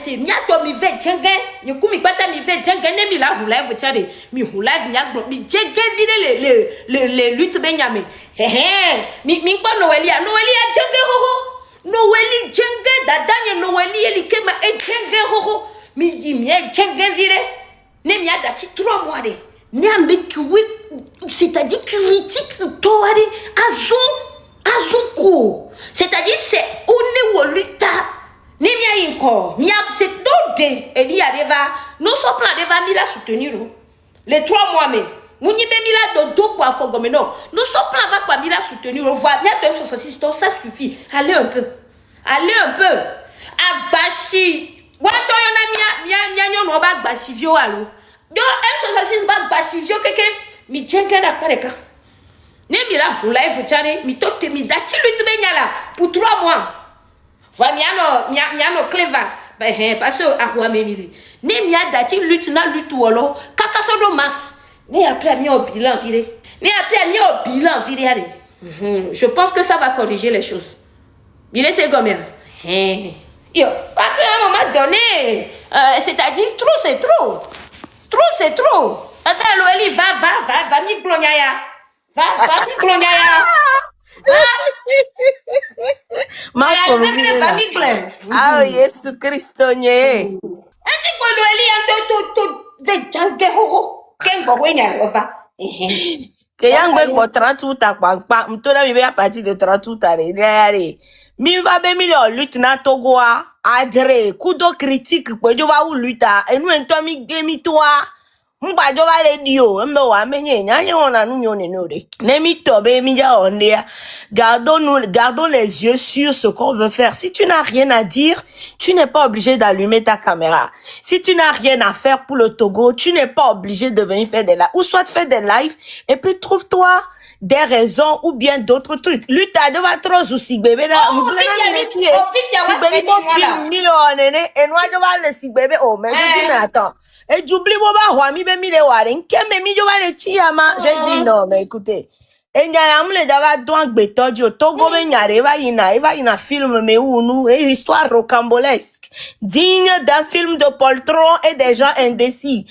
C'est mia to mi ve djenge, ni ku mi pata mi ve djenge ne mi la hula vous tchade, mi hula via mi djenge vide les luttes benyame. Mi kwa Noëli djenge ho. Noëli djenge dadanye Noëli eli kema e djenge ho. Mi djenge vide. Ne mi a dati 3 mois de. Ne ambe oui, c'est-à-dire critique toi azuko. C'est-à-dire c'est une wolita. Ne mi a encore. Mi a c'est dode et il arriva. Nous sommes plan de mi la soutenir. Les 3 mois mais. Mouni be mi la dodo pour afogome non. Nous sommes plan va pas mi la soutenir. Voilà, mi a 66 ça suffit. Allez un peu. Abashi. Wato yona mia no ba gbasivio alo. Do M66 ba gbasivio keke mi jenga na pareka. Ne mi la pour live chane mi tokte mi dati lutte benyala pour 3 mois. Va miano clever. Parce que akwa memili. Ne mi a dati lutte na lutte wolo kakaso do mas. Ne après mi au bilan viré. Je pense que ça va corriger les choses. Il est combien? Yo, parce qu'à un moment donné, c'est-à-dire trop c'est trop. Trop c'est trop. Attends, Loeli, va mi glonyaya. Va mi glonyaya. Va mi glonyaya. Ah, Jésus Christ, nye. Un petit peu Loeli, tout de jangue horo. Ken bogwenya rosa. Que yang be ko 30 août à pa mtona mi be à partir de 30 août à re. Mi va be mi le lutte na Togo a adre kudo critique ko jo va ou lutte enu ento mi ge mi toi mba jo va le dio mbe wa menye nya ona nu nyone nore ne mi tobe mi ja onde gardons les yeux sur ce qu'on veut faire. Si tu n'as rien à dire, tu n'es pas obligé d'allumer ta caméra. Si tu n'as rien à faire pour le Togo, tu n'es pas obligé de venir faire des lives ou soit faire des lives et puis trouve-toi des raisons ou bien d'autres trucs. Luta de va trop aussi bébé là. Si bébé bon film million et moi je vais le si bébé oh mais je dis mais attends. Et j'oublie moi ba wa mi be mi le warin kembe mi jo va le tiama. J'ai dit non mais écoutez. Et nyam le dava doang betodio Togo be nyare va ina film mais où nous une histoire rocambolesque digne d'un film de poltron et des gens indécis.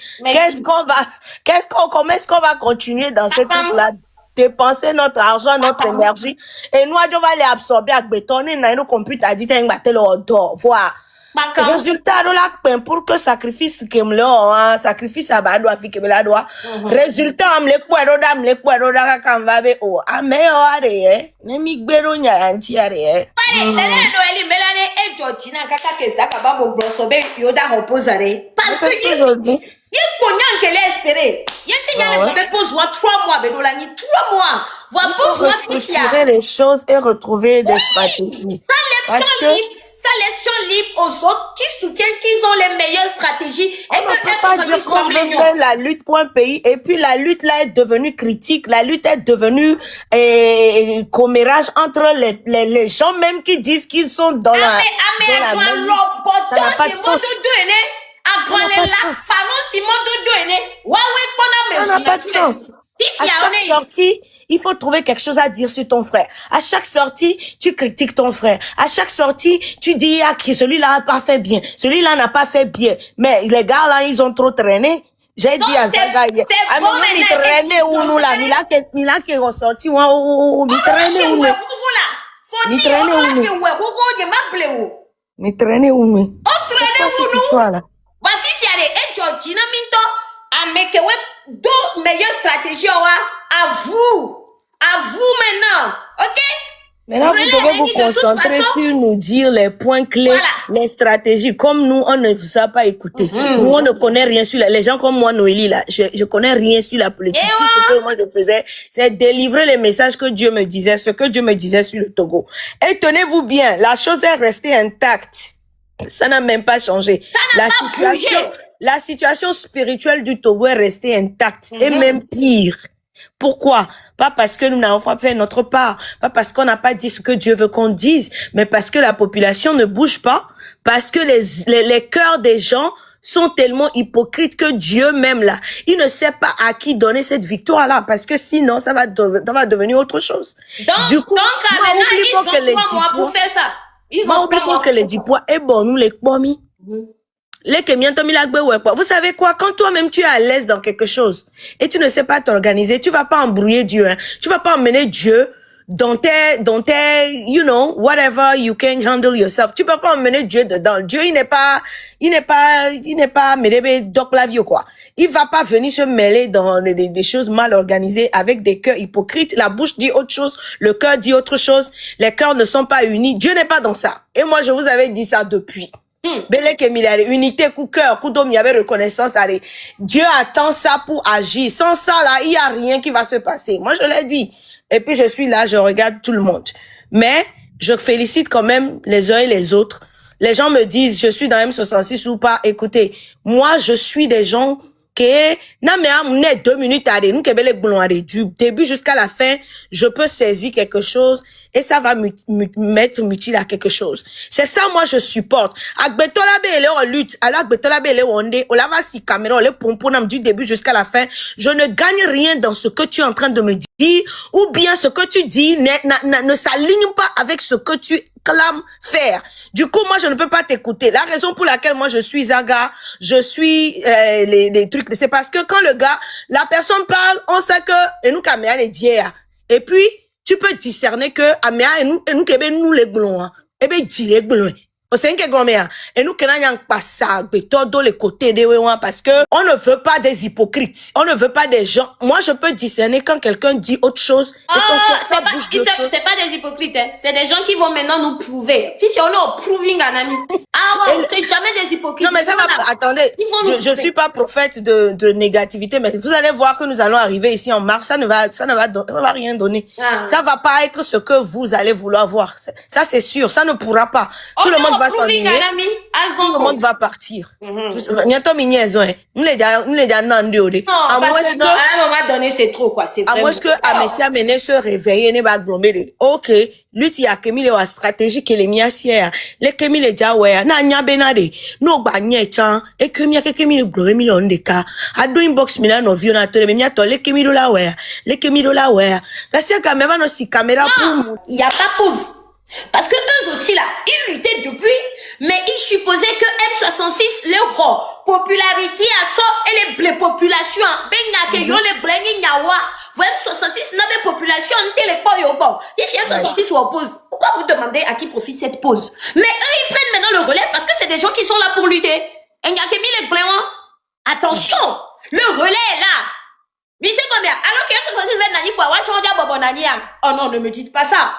Comment est-ce qu'on va continuer dans ce truc là? Dépenser notre argent, notre énergie, et nous, on va les absorber avec béton, et nous, computer, à dire, voilà. Résultat, pour que sacrifice, sacrifice, à bas, doit, résultat, restructurer les choses et retrouver des stratégies. Ça laisse libre aux autres qui soutiennent qu'ils ont les meilleures stratégies. Et on ne peut pas dire qu'on veut faire la lutte pour un pays et puis la lutte là est devenue critique, la lutte est devenue commérage entre les gens même qui disent qu'ils sont dans la même lutte. Ça n'a pas de sens. Ça n'a pas de sens. À chaque sortie, il faut trouver quelque chose à dire sur ton frère. À chaque sortie, tu critiques ton frère. À chaque sortie, tu dis que celui-là n'a pas fait bien. Celui-là n'a pas fait bien. Mais les gars là, ils ont trop traîné. J'ai dit à Zaga hier. Ah mais il traînait où nous là? Mila qui est ressorti ou il traînait où nous? Il traînait où nous? Il traînait où nous? Voici si elle est Georgina Minto à make deux meilleures stratégies à vous maintenant, ok? Maintenant, vous devez vous concentrer sur nous dire les points clés, les stratégies. Comme nous, on ne vous a pas écouté. Nous, on ne connaît rien sur les gens comme moi, Noélie, là. Je connais rien sur la politique. Tout ce que moi je faisais, c'est délivrer les messages que Dieu me disait, ce que Dieu me disait sur le Togo. Et tenez-vous bien, la chose est restée intacte. Ça n'a même pas changé. La situation spirituelle du Togo est restée intacte. Et même pire. Pourquoi? Pas parce que nous n'avons pas fait notre part, pas parce qu'on n'a pas dit ce que Dieu veut qu'on dise, mais parce que la population ne bouge pas, parce que les cœurs des gens sont tellement hypocrites que Dieu même là, il ne sait pas à qui donner cette victoire-là, parce que sinon ça va devenir autre chose. Donc, maintenant, ils ont 3 mois pour faire ça. Ils ont 3 mois. Que les dipois est bon, nous les pomis. Vous savez quoi? Quand toi-même tu es à l'aise dans quelque chose et tu ne sais pas t'organiser, tu vas pas embrouiller Dieu, hein. Tu vas pas emmener Dieu dans tes, you know, whatever you can handle yourself. Tu peux pas emmener Dieu dedans. Dieu, il n'est pas mêlé doc la vie ou quoi. Il va pas venir se mêler dans des choses mal organisées avec des cœurs hypocrites. La bouche dit autre chose, le cœur dit autre chose. Les cœurs ne sont pas unis. Dieu n'est pas dans ça. Et moi, je vous avais dit ça depuis. Unité, coup cœur, coup d'homme, il y avait reconnaissance. Allez. Dieu attend ça pour agir. Sans ça, là, il y a rien qui va se passer. Moi, je l'ai dit. Et puis, je suis là, je regarde tout le monde. Mais, je félicite quand même les uns et les autres. Les gens me disent, je suis dans M66 ou pas. Écoutez, moi, je suis des gens que, non, mais on est 2 minutes à nous, du début jusqu'à la fin, je peux saisir quelque chose et ça va mettre mutile à quelque chose. C'est ça, moi, je supporte. Agbetola bele on lutte, alors Agbetola bele on est, on la va si caméra, on les pompons du début jusqu'à la fin. Je ne gagne rien dans ce que tu es en train de me dire, ou bien ce que tu dis ne s'aligne pas avec ce que tu clames faire. Du coup, moi, je ne peux pas t'écouter. La raison pour laquelle moi, je suis Zaga, je suis les trucs, c'est parce que quand le gars, la personne parle, on sait que et nous caméra les dières. Et puis, tu peux discerner que Améa et nous nous les glons, et bien dis les glons. Au sein que goméa et nous kenanyang pas ça, tout les côtés de ouan parce que on ne veut pas des hypocrites, on ne veut pas des gens. Moi, je peux discerner quand quelqu'un dit autre chose. C'est pas des hypocrites, hein. C'est des gens qui vont maintenant nous prouver. Si on a proving un ami. Ah ouais, c'est jamais des hypocrites. Non mais ça va. Attendez, je suis pas prophète de négativité, mais vous allez voir que nous allons arriver ici en mars. Ça ne va rien donner. Ça va pas être ce que vous allez vouloir voir. Ça c'est sûr, ça ne pourra pas. Tout le monde va s'ennuyer. Tout le monde va partir. C'est trop quoi. À moins que Amesia Mene se réveille ne va glomber. Ok, lutti a kemi le stratégie que les miasia, les kemi le jawe na nya benade. No ba nye chan e kemi a kemi le glomber mi on de ka. A do inbox mi na no view na to le mi ato le kemi do la we. Le kemi do la we. Kasi caméra no si caméra pour. Il y a pas pause. Parce que eux aussi là, ils luttaient depuis, mais ils supposaient que M66, leur popularité à ça et les populations, ben y a que yo les blengi nyawa, vous M66 n'a pas population, n'était les pas yo bon. Si M66 s'oppose, pourquoi vous demandez à qui profite cette pause? Mais eux ils prennent maintenant le relais parce que c'est des gens qui sont là pour lutter. Et y a que mis les blengs. Attention, le relais est là. Mais c'est combien? Alors que M66 va nani pour avoir changé bobo nani. Oh non, ne me dites pas ça.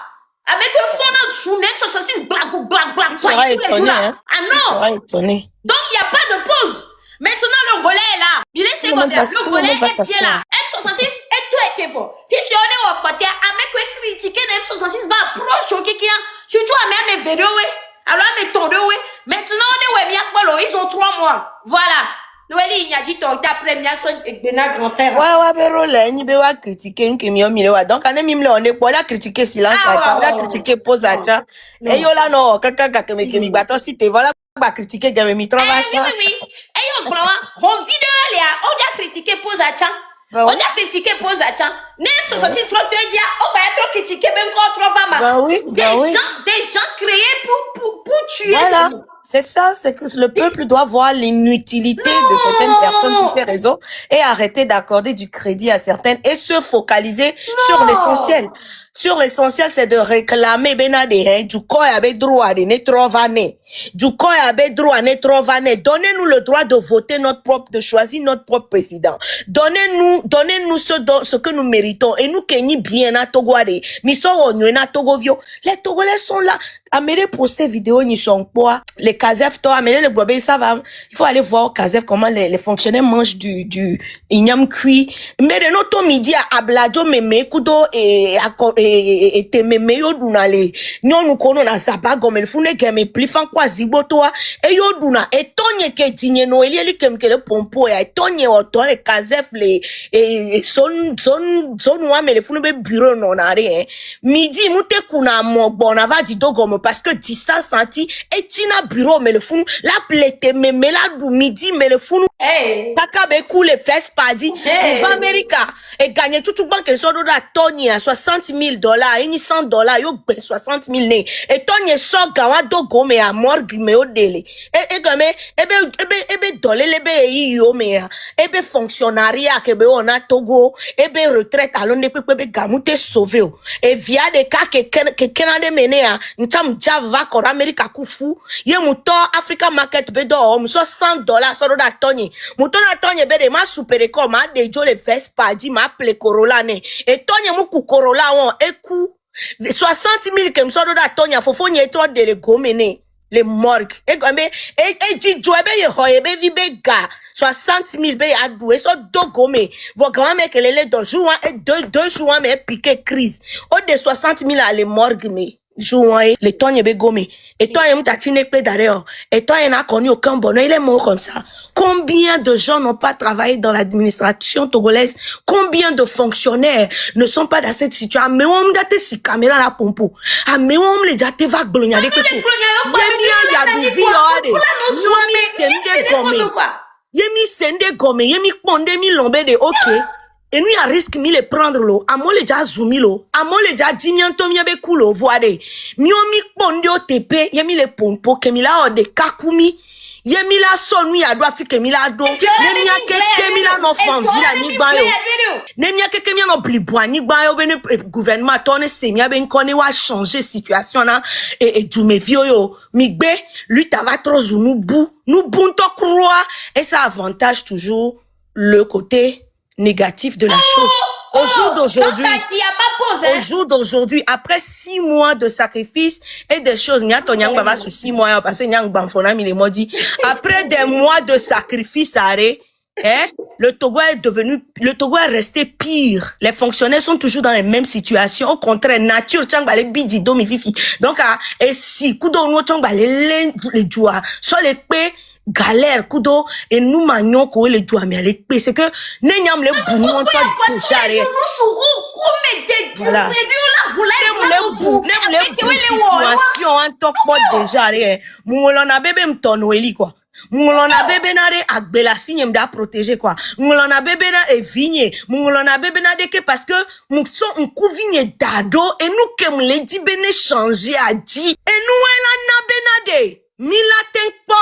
Avec le fond de ce saucisse blague, tous les jours là. Ah non! Donc, il n'y a pas de pause. Maintenant, le relais est là. Il est secondaire. Le relais est bien là. M66 est tout est bon. Si tu es au côté, avec critiquer M66 va approcher qui surtout à mes vidéos. Alors, mes tondeaux. Maintenant, on est ils ont 3 mois. Voilà. Noélie, il y a dit ton première son grand frère. Ouais, pero là, ni bewa critiquer nous kemi omilewa. Donc on est même là on est pour la critiquer silence à la critiquer pause à ta. Et yo là non, kaka kemi bato si te voilà ba critiquer game mi travail. Oui. Et yo gloire, on vidéo là, on a critiqué pause à ta. On a critiqué pose à tiens. Même ce sont si trop te dire, on va être critiqué même quand trop va mal. Des gens créés pour tuer. Voilà. C'est ça, c'est que le peuple doit voir l'inutilité de certaines personnes sur ces réseaux et arrêter d'accorder du crédit à certaines et se focaliser sur l'essentiel. Sur l'essentiel, c'est de réclamer du corps avec droit de ne trovaner. Du corps avec droit de ne trovaner. Donnez-nous le droit de voter de choisir notre propre président. Donnez-nous ce que nous méritons. méritons. Et nous, Kenny, bien, na Togo, mi so onyo, na Togo, vio. Les Togolais sont là. Amélie poster vidéo, ni sont quoi. Les Kazef, toi, Amélie, le bobé, ça va. Il faut aller voir au Kazef comment les fonctionnaires mangent du igname cuit. Mais de notre midi, à Abladjo, meme, kudo, et te meme, yo, duna, les, nyon, nous, kono, na zaba, gomme, le fune, game, plus fan, quoi, zibo, toi, et yo, duna, et tonye, ke, digne, no, il y a les kem, ke, le pompo, et tonye, auto, les Kazef, les, et son, ouais, mais le fune, be, bureau, non, na, rien. Midi, moute, kuna, mo, bon, ava, di, do, gomme, parce que distance senti et tina bureau mais le fou la plete mais la du midi mais le fou kaka be coule fesses pas dit va America et gagner tout banque so do da Tony à $60,000 et ni $100 yo 60,000 né et Tony so gawa do go me à morgue me o délai et comme ebe dolé le be yo me ebe fonctionnariat que be on a Togo ebe retraite allons de pe gamute sauvé et via des cas que Canada mené à ntam java kor America kufu ye muto Africa market be do so $100 so do da Tony muto na Tony be de ma super ko ma de jo le first party ma ple Corolla ne et Tony mu ku Corolla on eku 60,000 kem so do da Tony fofo nye to de le gomene le morgue et dit jobe ye hoye be vi be ga 60,000 be adoué so do gome vos grand mec les 2 jours et 2 jours mais piqué crise au de 60,000 à le morgue mais jouer les temps be gome et toi il m'tatine pe d'ailleurs et toi il n'a connu aucun bonheur il est mort comme ça. Combien de gens n'ont pas travaillé dans l'administration togolaise? Combien de fonctionnaires ne sont pas dans cette situation? Mais on m'a dit si caméra la pompo. Ah mais on me dit te va glogner avec tout. Yemi sende gome, yemi ponde mi lombe de ok. Et nous à risque mi le prendre l'eau. À moi le déjà zoomé l'eau. À moi le déjà dit mianto mi abe kulo voade. Mi on mi ponde o tepe, yemi le pompo ke mi la o de kakumi. Yemi la son mi a doit fi ke mi la do. Nemi a ke mi la no fam vila ni ba yo. Nemi a ke mi no blibwa ni ba yo bene gouvernement tonne se mi a ben konne wa changer situation na et du me vio yo. Mi gbe lui ta va trop zou nous bunto croix et ça avantage toujours le côté négatif de la chose. Au jour d'aujourd'hui, après 6 mois de sacrifice et des choses, baba sous 6 mois, parce que après des mois de sacrifice, le Togo est resté pire. Les fonctionnaires sont toujours dans les mêmes situations. Au contraire, nature, donc, et si, kudo, les joies, soit les paix, galère kudo et nous manions ko le joie mais les c'est que nenyam le boulou on toi déjà voilà situation en top déjà mongolona bébé mtono eli quoi mongolona bébé na re agbela signe mda protéger quoi mongolona bébé na e vigne mongolona bébé na de que parce que mukso on vigne dado et nous que me dit bene changer a dit et nous elle na benade Mila tenpo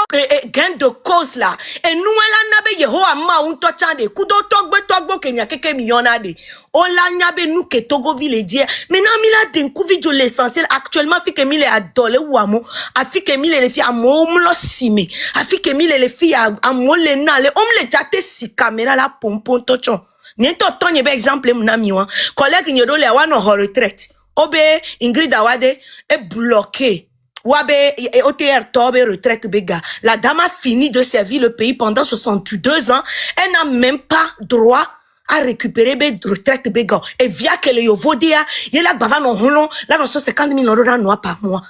gain de cause là et nous la nabe Yehowa ma un to chande kudo togbo kenya keke millionade o la nyabe nous que Togo ville dire maintenant mila den kuvi jo l'essentiel actuellement fi que mile adole ou amo afi que mile les filles amo mlo sime afi que mile les filles amo le na le om le jate si caméra la pompon tochon niento tonye be exemple mon ami wa collègue nyodo le wa no retraite obe Ingrid Awade est bloqué. Wabe et OTR Tobe retraite bega. La dame a fini de servir le pays pendant 62 ans. Elle n'a même pas droit à récupérer be retraite bega. Et via que le yovodia, y'a la bava non holon, là non 50 000 € par mois.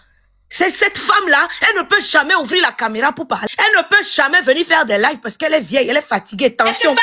C'est cette femme-là, elle ne peut jamais ouvrir la caméra pour parler. Elle ne peut jamais venir faire des lives parce qu'elle est vieille, elle est fatiguée. Tension.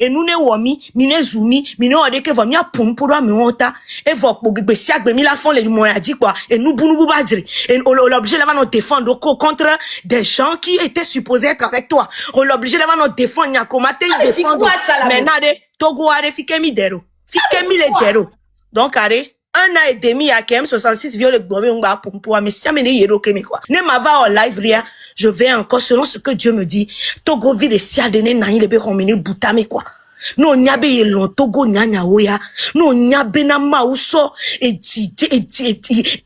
Et nous ne wami, mine zumi, mine ode que vamia pompura miota, et vos besiak be mila font les moyens dit quoi, et nous bounou badri. Et on l'obligé là nous défendre contre des gens qui étaient supposés être avec toi. On l'obligé là nous défendre, n'y a commaté, défendre. Mais nade, Togo are fikemi dero. Fikemi le dero. Donc, allez. 1 an et demi à KM 66 viole globé ngba pompo mais si amene yero kemi quoi ne mava en live ria je vais encore selon ce que Dieu me dit Togo vit les sia donner nani le be romene boutame quoi No nyabe ye lon Togo nyanya oya. No nyabe na mauso e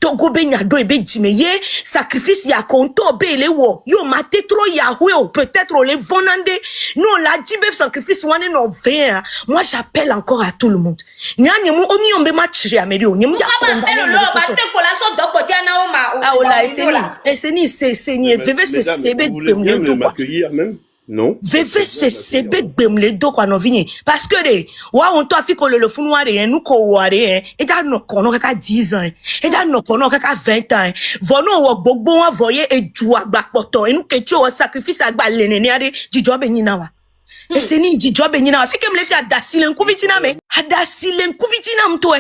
Togo be nyado e be ye sacrifice ya konto be le wo. Yo mate trop Yahweh ou peut-être le vonande. Non la dibe sacrifice wane no vea. Moi j'appelle encore à tout le monde. Nyanya mu omi ombe matchri amerio. Nyemu ya Esseni c'est ni veve c'est sebe de m'accueillir même. Non. Veve c'est sebe gbemle do kwa no vini parce que de wa on to afiko le funwa de nu ko ware e da no kono kaka 10 ans e da no kono kaka 20 ans vono wo gbogbo wa voye eju agba poto enu kechi o sacrifice agba lenene ade jijo be nyina wa Esseni jijo be nyina wa fike mle fi adasile nkuvitina me adasile nkuvitina mto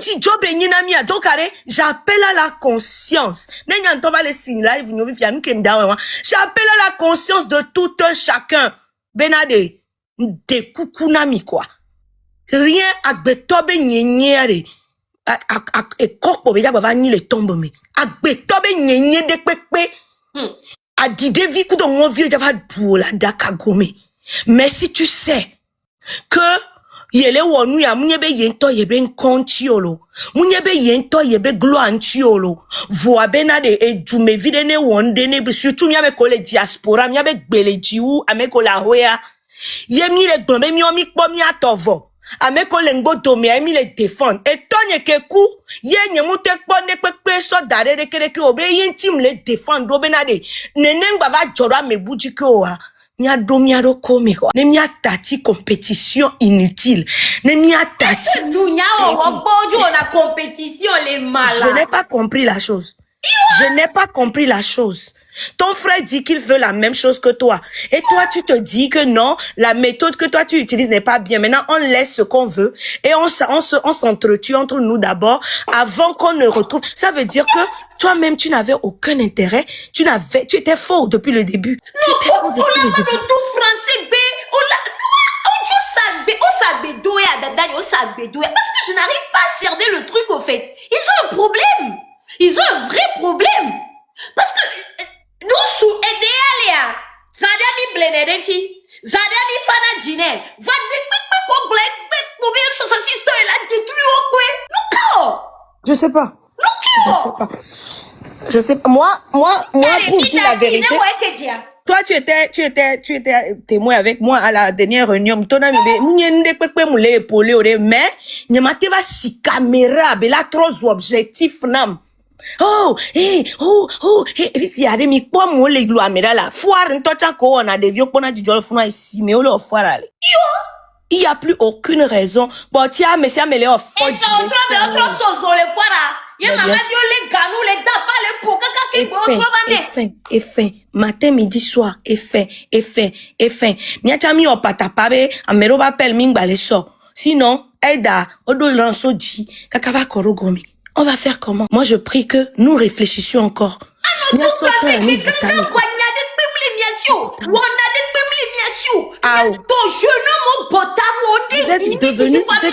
ti job nyina mi donc allez j'appelle à la conscience n'enyan to va les signes live nous vivia nous kem dawa j'appelle à la conscience de tout un chacun benade de kukunami quoi rien agbetobe nyenyere e kokpo be jaba ni le tombe mi agbetobe nyenye de pepe adide vi ku do won vieux java duo la dakagome mais si tu sais que yele wonu ya munyebe yento yebe nkonchiolo munyebe yento yebe gloanchiolo voa benade edume videne wonde ne surtout miabe ko le diaspora miabe gbele jiu ameko la hoya yemi le gombe mi omi kpo mi atovo ameko le ngbodo mi emi le défendre etonye keku yenye mute kpo ne pepe so dare de kere ke obe yentim le défendre benade nenengba va joro amebuji ke oa ne mia tati compétition inutile. Ne mia tati. Je n'ai pas compris la chose. Je n'ai pas compris la chose. Ton frère dit qu'il veut la même chose que toi. Et toi, tu te dis que non, la méthode que toi tu utilises n'est pas bien. Maintenant, on laisse ce qu'on veut et on s'entretue entre nous d'abord avant qu'on ne retrouve. Ça veut dire que toi-même, tu n'avais aucun intérêt. Tu étais faux depuis le début. Non, on l'a pas de tout français, bé. Parce que je n'arrive pas à cerner le truc au fait. Ils ont un problème. Ils ont un vrai problème. Parce que nous sous Edéalia, Zadami Blenedenti, Zadami Fana Dine, va de Black Mobile 66 et la détruit au quoi. Nous Je sais pas. Je sais pas. Moi, pour dire la vérité. Toi, tu étais témoin avec moi à la dernière réunion. Mais, n'y va si caméra, la trop objectif, nam. Oh, il y a des mi pas mon les gloires, mais là, foire, on a des vieux qu'on a du jol fou ici, mais on le foire. Il y a plus aucune raison. Bon, tiens, mais c'est les offres. Et ça, on trouve autre chose, on les foire. Il y a maman dit, les ganou, les daba, les pokas, qui font autre fin, matin, midi, soir, et fin. Miachami, on patapabe, amero va pel mingba les so. Sinon, aida, odo lansoji, kakava korogomi. On va faire comment? Moi, je prie que nous réfléchissions encore. Vous êtes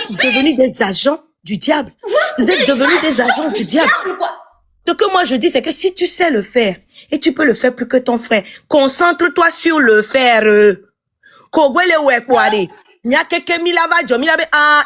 devenus des agents du diable. Vous êtes devenus des agents du diable. Ce que moi je dis, c'est que si tu sais le faire, et tu peux le faire plus que ton frère, concentre-toi sur le faire.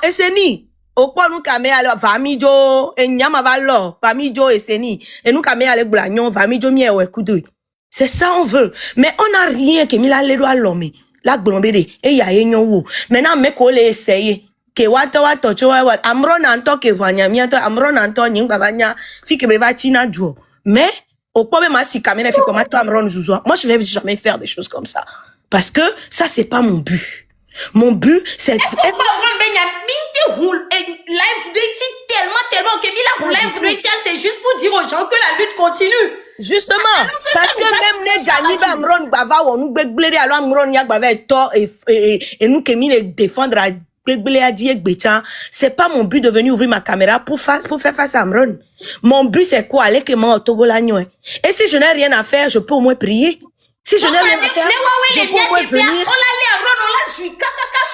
Esseni. Okwa nou kame ale vamijo enyama valo vamijo eseni et nous kame ale blagnon vamijo mi ewe kudu. C'est ça on veut, mais on n'a rien que mi la le do alome la gbombede e ya enyon wo. Maintenant me ko le essayer ke wato chowa wat amro na nto ke vanya mi to amro na nto nyin babanya fi ke be va china duo. Mais au problème ma si kame na fi comme to amro nzuzo. Moi je vais jamais faire des choses comme ça parce que ça c'est pas mon but. Mon but, c'est... tellement que c'est juste pour dire aux gens que la lutte continue. Justement, parce que même les gagnants Amron Bava ou nous béglé alors Amron yak Bava et nous qui mis les défendre à béglé à dire c'est pas mon but de venir ouvrir ma caméra pour faire face à Amron. Mon but c'est quoi aller que moi au Togo l'agneau. Et si je n'ai rien à faire, je peux au moins prier. Si je n'ai rien à faire, je peux au moins venir.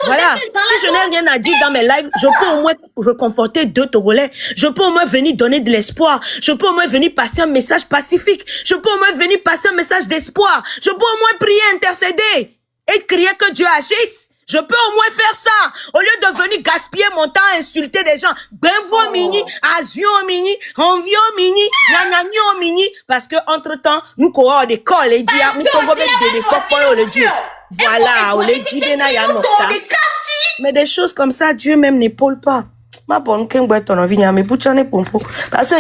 Voilà. Si je n'ai rien à dire dans mes lives, je peux au moins reconforter 2 Togolais. Je peux au moins venir donner de l'espoir. Je peux au moins venir passer un message pacifique. Je peux au moins venir passer un message d'espoir. Je peux au moins prier, intercéder et crier que Dieu agisse. Je peux au moins faire ça. Au lieu de venir gaspiller mon temps à insulter des gens. Benvo mini, Azion mini, Envio mini, Nyanyanyo mini. Parce que entre-temps, nous courons des cols et dire, nous courons des cols le Dieu. Voilà, on les dit, mais des choses comme ça, Dieu même n'épaule pas. Ma bonne mais parce que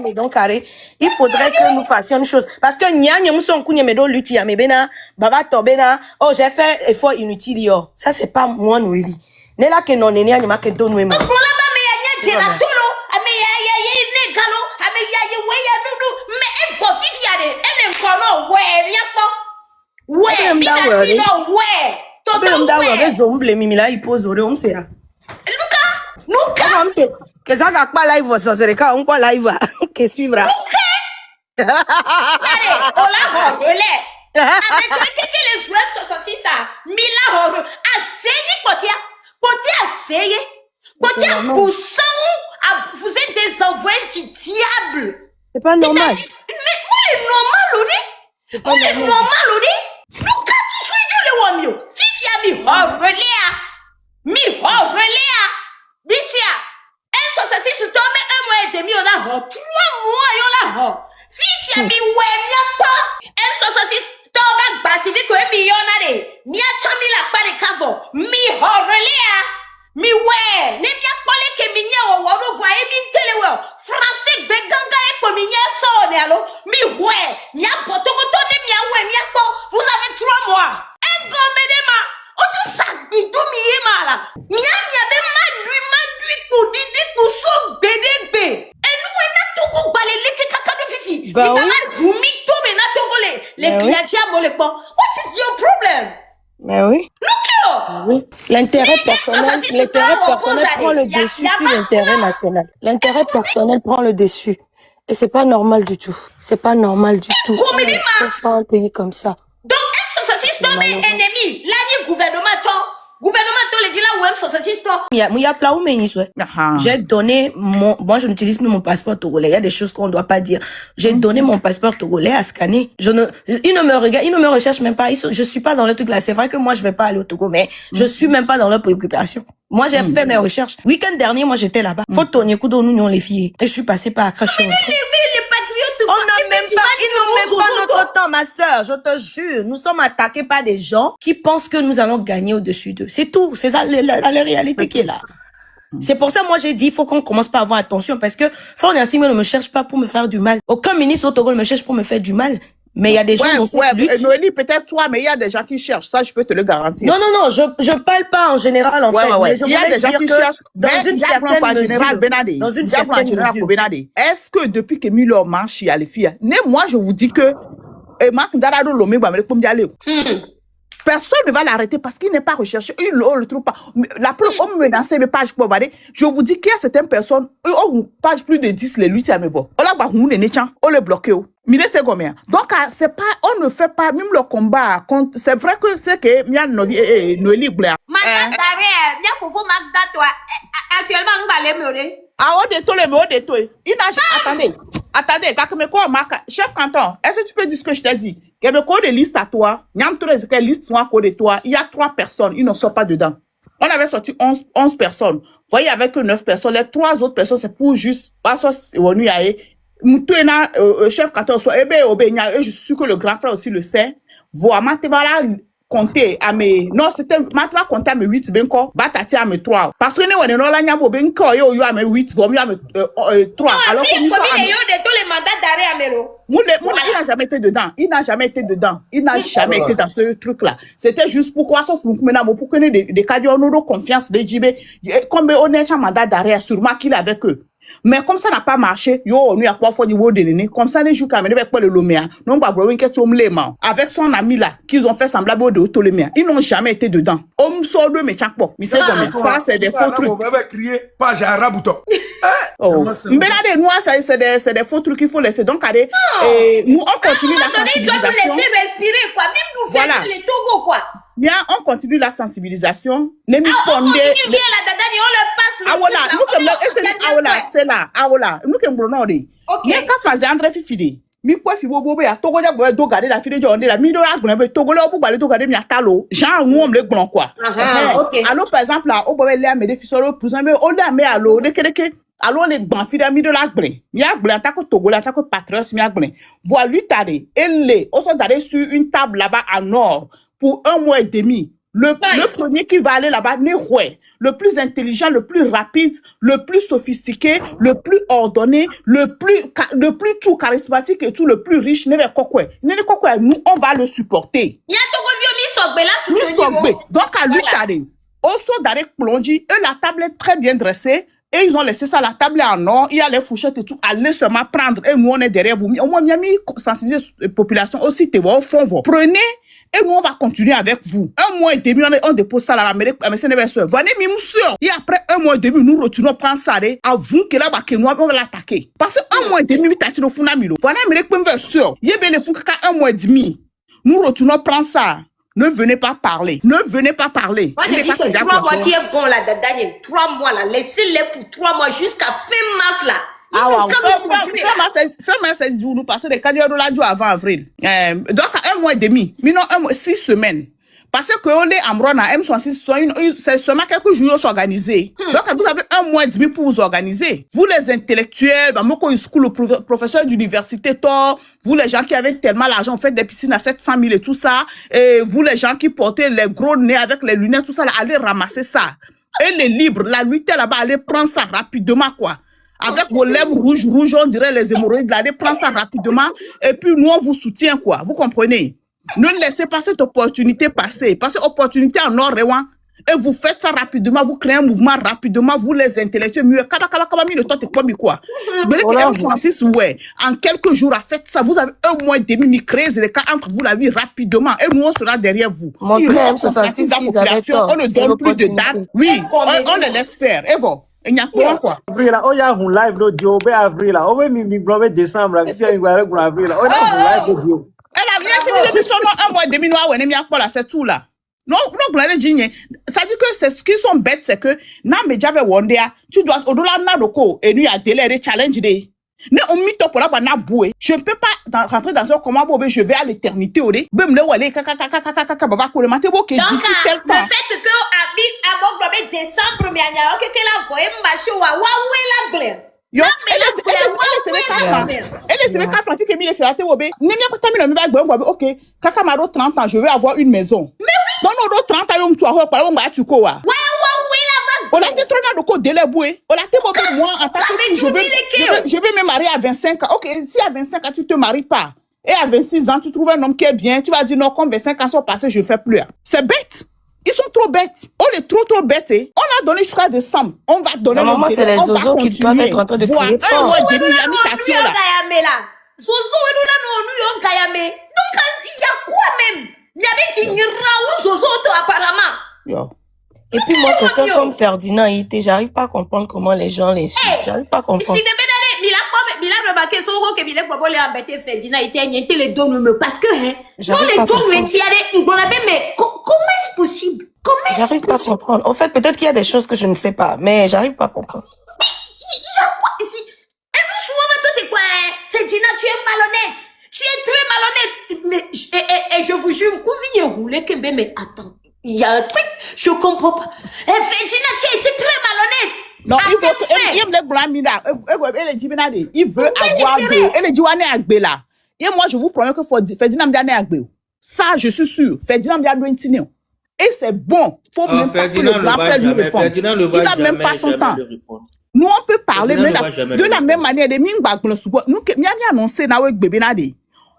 mais donc il faudrait que nous fassions une chose parce que oh j'ai fait effort inutile ça c'est pas moi Noélie n'est là que non n'est pas que donne moi Luca, que ça n'a pas live, ça serait quand on pas live, que suivra. Allez, on l'a relais. Avec les joueurs 66 ça, Mila Horo, asseyez Potia, asseyez. Potia, vous êtes des envoyés du diable. C'est pas normal. Mais on est normal, Lodi. On est normal, Lodi. Luca, tout ce que le wamio. Fifi a mis relais. Mi relais. Bisia, M66 tombe 1 mois et demi, on a 3 mois, on a Fifi a mis M66 tombe basique, millionnaire. Mi a chami la part de cavo. Mi relais. Mi ouais, ne mi a parlé que mi nya o wado voye mi télé français beganga et pour mi nya so ne allo. Mi ouais, mi a potoko tone mi a ouais mi a ko. Vous avez 3 mois. Un gommedema. O tu sac bidou mi yemala. Mi a be madui koudidi kouso bedegbe. Et nous on a tout go balé les kaka de Fifi. Bah oui. Mi to me na togolé. Les clients molekpo. What is your problem? Mais oui. Oui. L'intérêt personnel prend le dessus sur l'intérêt national. L'intérêt personnel prend le dessus. Et c'est pas normal du tout. C'est pas normal du tout. Pas un pays comme ça. Donc, M66 tombe ennemi. Là, il y a gouvernement, les dit là où M66 tombe. Il y a plein de j'ai donné moi je n'utilise plus mon passeport togolais. Il y a des choses qu'on ne doit pas dire. J'ai donné mon passeport togolais à scanner. Il ne me regarde, il ne me recherche même pas. Je suis pas dans le truc là. C'est vrai que moi je vais pas aller au Togo, mais je suis même pas dans leur préoccupation. Moi j'ai fait mes recherches. Week-end dernier, moi j'étais là-bas. Faut tourner coup nous les filles. Et je suis passée par Accra. On n'a même pas, ils n'ont même pas notre temps, ma sœur, je te jure. Nous sommes attaqués par des gens qui pensent que nous allons gagner au-dessus d'eux. C'est tout. C'est la réalité qui est là. C'est pour ça, moi, j'ai dit, il faut qu'on commence par avoir attention parce que Ford Yassine ne me cherche pas pour me faire du mal. Aucun ministre au Togo ne me cherche pour me faire du mal. Mais il y a des gens dans cette lutte. Noélie, peut-être toi, mais il y a des gens qui cherchent. Ça, je peux te le garantir. Non, je parle pas en général, en fait. Mais je voulais dire que dans une certaine mesure. Est-ce que depuis que Milo marche, il y a les filles, moi, je vous dis que, personne ne va l'arrêter parce qu'il n'est pas recherché. Il ne le trouve pas. La preuve, on me menace mes pages pour regarder. Je vous dis qu'il y a certaines personnes, on page plus de 10, les luttes à mes voix. On le bloque. Donc, c'est pas, on ne fait pas, même le combat. C'est vrai que c'est que, Noélie Blair. Actuellement, nous allons ah, attendez, chef canton, est-ce que tu peux dire ce que je t'ai dit? Il y a le code de liste à toi, il y a il y a 3 personnes, ils ne sont pas dedans. On avait sorti 11 personnes. Vous voyez, avec 9 personnes, les 3 autres personnes, c'est pour juste, chef canton, je suis sûr que le grand frère aussi le sait. Voilà, compter à mes non c'était maintenant compter à mes 8 benko batati à mes 3 parce que on est là nyabo benko yo à mes 8 gomi à mes 3 alors que nous sommes de tous les mandats d'arrêt à Melo. Il n'a jamais été dedans. Il n'a jamais été dans ce truc là. C'était juste pourquoi sauf maintenant pour connaître des cas de confiance de JB comme on est en mandat d'arrêt sûrement qu'il avec eux. Mais comme ça n'a pas marché, on a pas fait niveau de l'année. Comme ça, les jours quand même, avec le Loméa, non pas avec son ami là, qu'ils ont fait semblant de Tolémia. Ils n'ont jamais été dedans. On sort de mes chaque mais c'est comme ça, c'est des faux trucs. On va crier page arabe. Mais là, nous, c'est des faux trucs qu'il faut laisser. Donc, nous, on continue la sensibilisation. Voilà. Les Togo, quoi. Bien, on continue la sensibilisation. Les on continue bien la dadani, on le passe. Ah voilà, nous c'est là. Ah voilà, nous que nous non. Bien quand faisait André Fifidi. mi quoi fi bobo be ya Togo ja boy do garder la fille de on la mi do la gbon be Togo le o bugba le do garder mi atalo Jean ngom le gbon quoi ok. alors par exemple là o boy le amede fi soro plus be o le ame alo de kedeke alors les gbon fi da mi do la gbon mi a gbon ta ko Togo la ta ko patriote mi a gbon voilà lui tade elle on sont allés sur une table là-bas en or pour 1 mois et demi. Le premier qui va aller là-bas, le plus intelligent, le plus rapide, le plus sophistiqué, le plus ordonné, le plus tout charismatique et tout, le plus riche, nous, on va le supporter. Il y a Togo Vio, donc, à lui, au saut d'arrêt plongé, la table est très bien dressée. Et ils ont laissé ça, la table en or, il y a les fourchettes et tout, allez seulement prendre. Et nous, on est derrière vous. Au moins, il y a mis sensibiliser la population aussi, au fond, vous prenez. Et nous, on va continuer avec vous. 1 mois et demi, on dépose ça là-bas. Mais venez, monsieur. Et après 1 mois et demi, nous retournons prendre ça. À vous, que là-bas, que nous, on va l'attaquer. Parce que 1 mois et demi, nous avons fait le fou. Voilà, mais les sûr. Il y a bien les fous qui 1 mois et demi. Nous retournons prendre ça. Ne venez pas parler. Ne venez pas parler. Moi, je dis c'est 3 mois qui est bon là, Daniel. 3 mois là. Laissez-les pour 3 mois jusqu'à fin mars là. Ah ouais, fin mars, c'est du nous parce que les candidats de la du avant avril. Donc, 1 mois et demi. Mais non, 6 semaines. Parce que on est en Rona, c'est seulement quelques jours s'organiser. Donc, vous avez 1 mois et demi pour vous organiser. Vous, les intellectuels, le professeur d'université, vous, les gens qui avaient tellement l'argent, vous faites des piscines à 700 000 et tout ça. Et vous, les gens qui portaient les gros nez avec les lunettes, tout ça, là, allez ramasser ça. Et les libres, la lutte là-bas, allez prendre ça rapidement, quoi. Avec vos lèvres rouges, on dirait les hémorroïdes, allez prendre ça rapidement. Et puis, nous, on vous soutient, quoi. Vous comprenez? Ne laissez pas cette opportunité passer. Parce que opportunité en or, et vous faites ça rapidement, vous créez un mouvement rapidement, vous les intellectuels, mieux. En quelques jours, faites ça. Vous avez 1 mois et demi, créez les cas entre vous la vie rapidement. Et nous, on sera derrière vous. Mon frère, on ne donne plus de date. Oui, on les laisse faire. Et bon. Il n'y a pas quoi. Avril là, on y a un live d'audio, avril là, on va mi décembre là, si on va avril là, on a un live d'audio. Elle a bien fini depuis son 1 mois et demi, on n'y a pas là, c'est tout là. Non, ça dit que c'est ce qui sont bêtes, c'est que, na média veut wonder, tu dois, au-delà de Nadoko, et nous, il y a des challenge day. Ne on mit pour la bana boué. Je ne peux pas rentrer dans un comment je vais à l'éternité au dé. Bem le wale kaka baba ko le maté bo ke d'ici tel temps. Le fait que abi abog décembre mi anya que la voye marché wa la glare. Yo, elle se met quand Francis que mi le fait obe. Ne mi ko tamino mi ba gbo OK. Kaka maro 30 ans, je vais avoir une maison. Mais oui. Dans nos 30 ans yo tu a pa ba tu ko wa. On a été trop de quoi déléboué. On a été moi en tant que je vais me marier à 25 ans. Ok, si à 25 ans tu te maries pas et à 26 ans tu trouves un homme qui est bien, tu vas dire non, comme 25 ans sont passés, je ne fais plus. C'est bête. Ils sont trop bêtes. On est trop bêtes. On a donné jusqu'à décembre. On va donner. Normalement, c'est les zozos qui doivent être en train de crier fort. Donc, il y a quoi même? Il y avait dit zozo apparemment. Yo. Et puis moi, quelqu'un comme Ferdinand, j'arrive pas à comprendre comment les gens les suivent. J'arrive pas à comprendre. Si il a remarqué que il a embêté Ferdinand, il les donne parce que non les donne mais comment est-ce possible? J'arrive pas à comprendre. En fait, peut-être qu'il y a des choses que je ne sais pas, mais j'arrive pas à comprendre. Il y a quoi ici? Et nous souvent toi t'es quoi? Ferdinand, tu es malhonnête. Tu es très malhonnête. Mais et je vous jure, mais attends. Il y a un truc, je comprends pas. Ferdinand, tu as été très malhonnête. Non, il veut avoir de. Elle est douane à là. Et moi, je vous promets que Ferdinand me agbe. Ça, je suis sûr. Ferdinand me a et c'est bon. Faut même pas que le grand frère lui réponde. Il n'a même pas son temps. Nous, on peut parler, mais de la même manière, nous, nous annoncé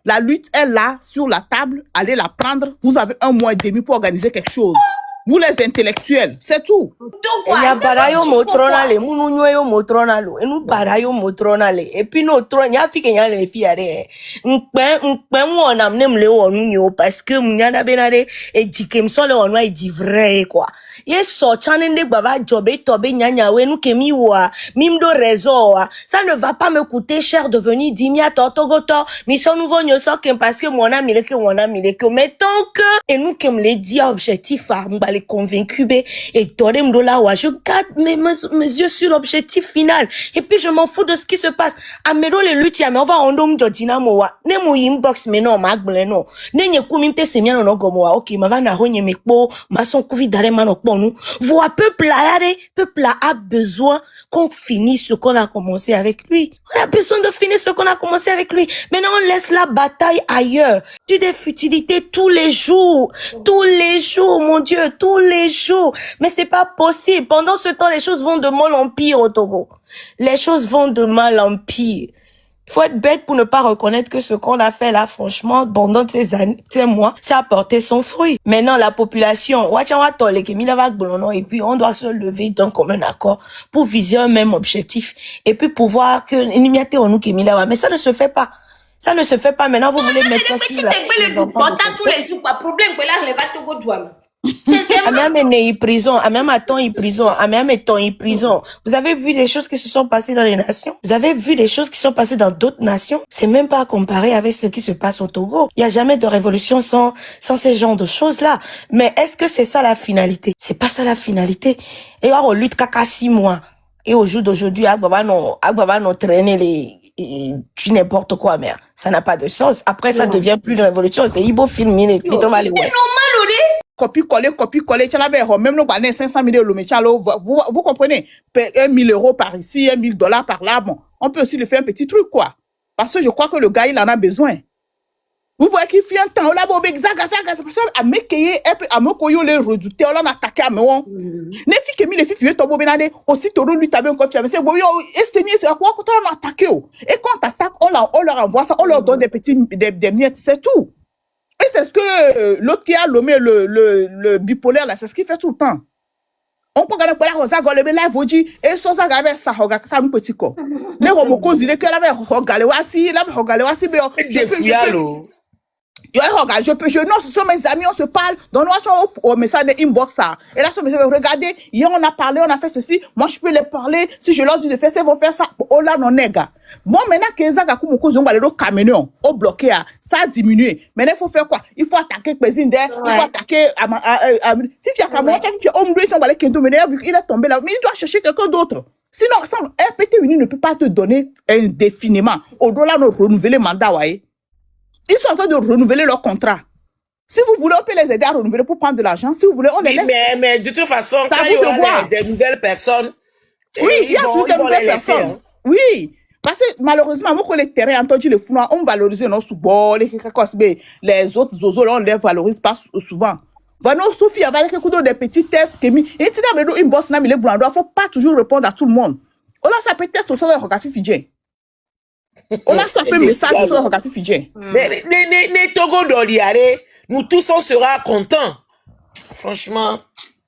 la lutte est là, sur la table, allez la prendre. Vous avez 1 mois et demi pour organiser quelque chose. Vous les intellectuels, c'est tout. Il y a barayo motronale, mununyo motronale, et nous barayo motronale. Et puis nous tron, y a fi kenya les filles aré. M'pen on amène le onunyo parce que m'yana benade et dikem so le onwa et dit vrai quoi. Ye so chanende baba jobe tobe nyanya we nous kemi wa mimdo réseau wa. Ça ne va pas me coûter cher de venir dimia totogoto. Mi son nouveau nyoso kem parce que mon ami leke. Mais tant que et nous kem les dit objectif à m'ba les convaincu be et donner m'dola wa. Je garde mes yeux sur l'objectif final et puis je m'en fous de ce qui se passe. Amedo le lutti mais on va ondom jodina mo wa. Ne mo inbox mais non magbele non. Ne nye kumimte semia no gomo wa. OK, ma va na honye mekpo, ma son kuvi dare mano nous. Vois, peuple a besoin qu'on finisse ce qu'on a commencé avec lui. On a besoin de finir ce qu'on a commencé avec lui. Maintenant, on laisse la bataille ailleurs. Tu des futilités tous les jours, mon Dieu, tous les jours. Mais c'est pas possible. Pendant ce temps, les choses vont de mal en pire au Togo. Les choses vont de mal en pire. Il faut être bête pour ne pas reconnaître que ce qu'on a fait là, franchement, pendant ces années, ces mois, ça a porté son fruit. Maintenant, la population, et puis on doit se lever d'un commun accord pour viser un même objectif. Et puis pouvoir que, mais ça ne se fait pas. Ça ne se fait pas. Maintenant, vous voulez mettre ça sur les enfants. Tous les jours, pas problème, que là, les va Togo douane. Prison. Vous avez vu des choses qui se sont passées dans les nations? Vous avez vu des choses qui sont passées dans d'autres nations? C'est même pas à comparer avec ce qui se passe au Togo. Il y a jamais de révolution sans ces genres de choses-là. Mais est-ce que c'est ça la finalité? C'est pas ça la finalité. Et alors, on lutte qu'à 6 mois. Et au jour d'aujourd'hui, Agbaba non traîner tu n'importe quoi, mais ça n'a pas de sens. Après, ça devient plus de révolution. C'est Ibo film, c'est normal, copier. Tu l'avais, même nous, 500 000 €, vous comprenez? 1 000 € par ici, 1 000 $ par là. Bon, on peut aussi le faire un petit truc, quoi. Parce que je crois que le gars, il en a besoin. Vous voyez qu'il fait un temps, là, bon, zaga, c'est parce que, à Mekeye, à Mokoyo, les redoutés, on a attaqué à Meon. Les filles qui tomber benade, aussi, Toro, lui, t'avais un coffre, c'est bon, c'est à quoi, quand on a attaqué, et quand on attaque, on leur envoie ça, on leur donne des miettes, c'est tout. Et c'est ce que l'autre qui a nommé le bipolaire, là, c'est ce qu'il fait tout le temps. On peut gagner pour la rosa, le là, vous dit, et ça, ça, avec ça, regarde, comme petit corps. Mais on cause, il est que là, regardez, voici, là, regardez, voici, mais non, ce sont mes amis, on se parle, donc nous au message de inbox ça. Et là, regardez, hier on a parlé, on a fait ceci, moi je peux les parler, si je leur dis de faire ça, ils vont faire ça. Oh là, non, nègre. Bon, maintenant que les gens ont cause, on va aller au camion, au bloqué, ça a diminué. Maintenant, il faut faire quoi? Il faut attaquer Pézinde, il faut attaquer, si tu as camion, tu as homme, on va aller Kendo, mais il est tombé là, mais il doit chercher quelqu'un d'autre. Sinon, RPT Uni ne peut pas te donner indéfiniment. Au-delà de renouveler le mandat, ouais. Ils sont en train de renouveler leur contrat. Si vous voulez, on peut les aider à renouveler pour prendre de l'argent. Si vous voulez, on les laisse. Mais de toute façon, quand il y aura des nouvelles personnes, oui, il y a toutes des nouvelles personnes. Oui. Parce que malheureusement, moi, les terrains, entendu les fous, on valorise nos sous-bols, les autres zozos, on ne les valorise pas souvent. Voilà, Sophie, avec des petits tests. Et tu as une bosse, il ne faut pas toujours répondre à tout le monde. On a ça peut tester au sein de Rogafi Fidjien. On a stoppé le message sur le Rogafi Fidjien. Mais les Togo d'Oliare, nous tous on sera contents. Franchement.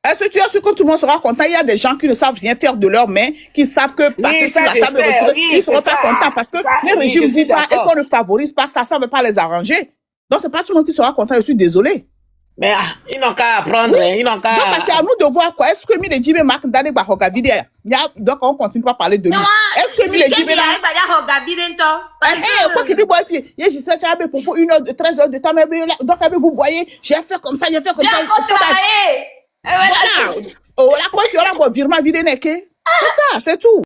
Est-ce que tu es sûr que tout le monde sera content? Il y a des gens qui ne savent rien faire de leurs mains, qui savent que oui, ça, je sais, ils ne seront pas contents parce que les régimes disent pas et qu'on ne favorise pas ça, ça ne veut pas les arranger. Donc c'est pas tout le monde qui sera content, je suis désolé. Mais ils n'ont qu'à apprendre, ils n'ont qu'à... Non, c'est à nous de voir quoi. Est-ce que mi les Jimé Mark Dane Bahoga vidéo? Donc on continue pas à parler de lui. Est-ce que mi les Jimé là? Quoi qu'il voit ici, il y a juste ça pour 1 heure, 13 heures de temps, mais donc vous voyez, j'ai fait comme ça, j'ai fait comme ça. Voilà. Oh, la quoi qu'il y aura pour Birma vidéo, c'est ça, c'est tout.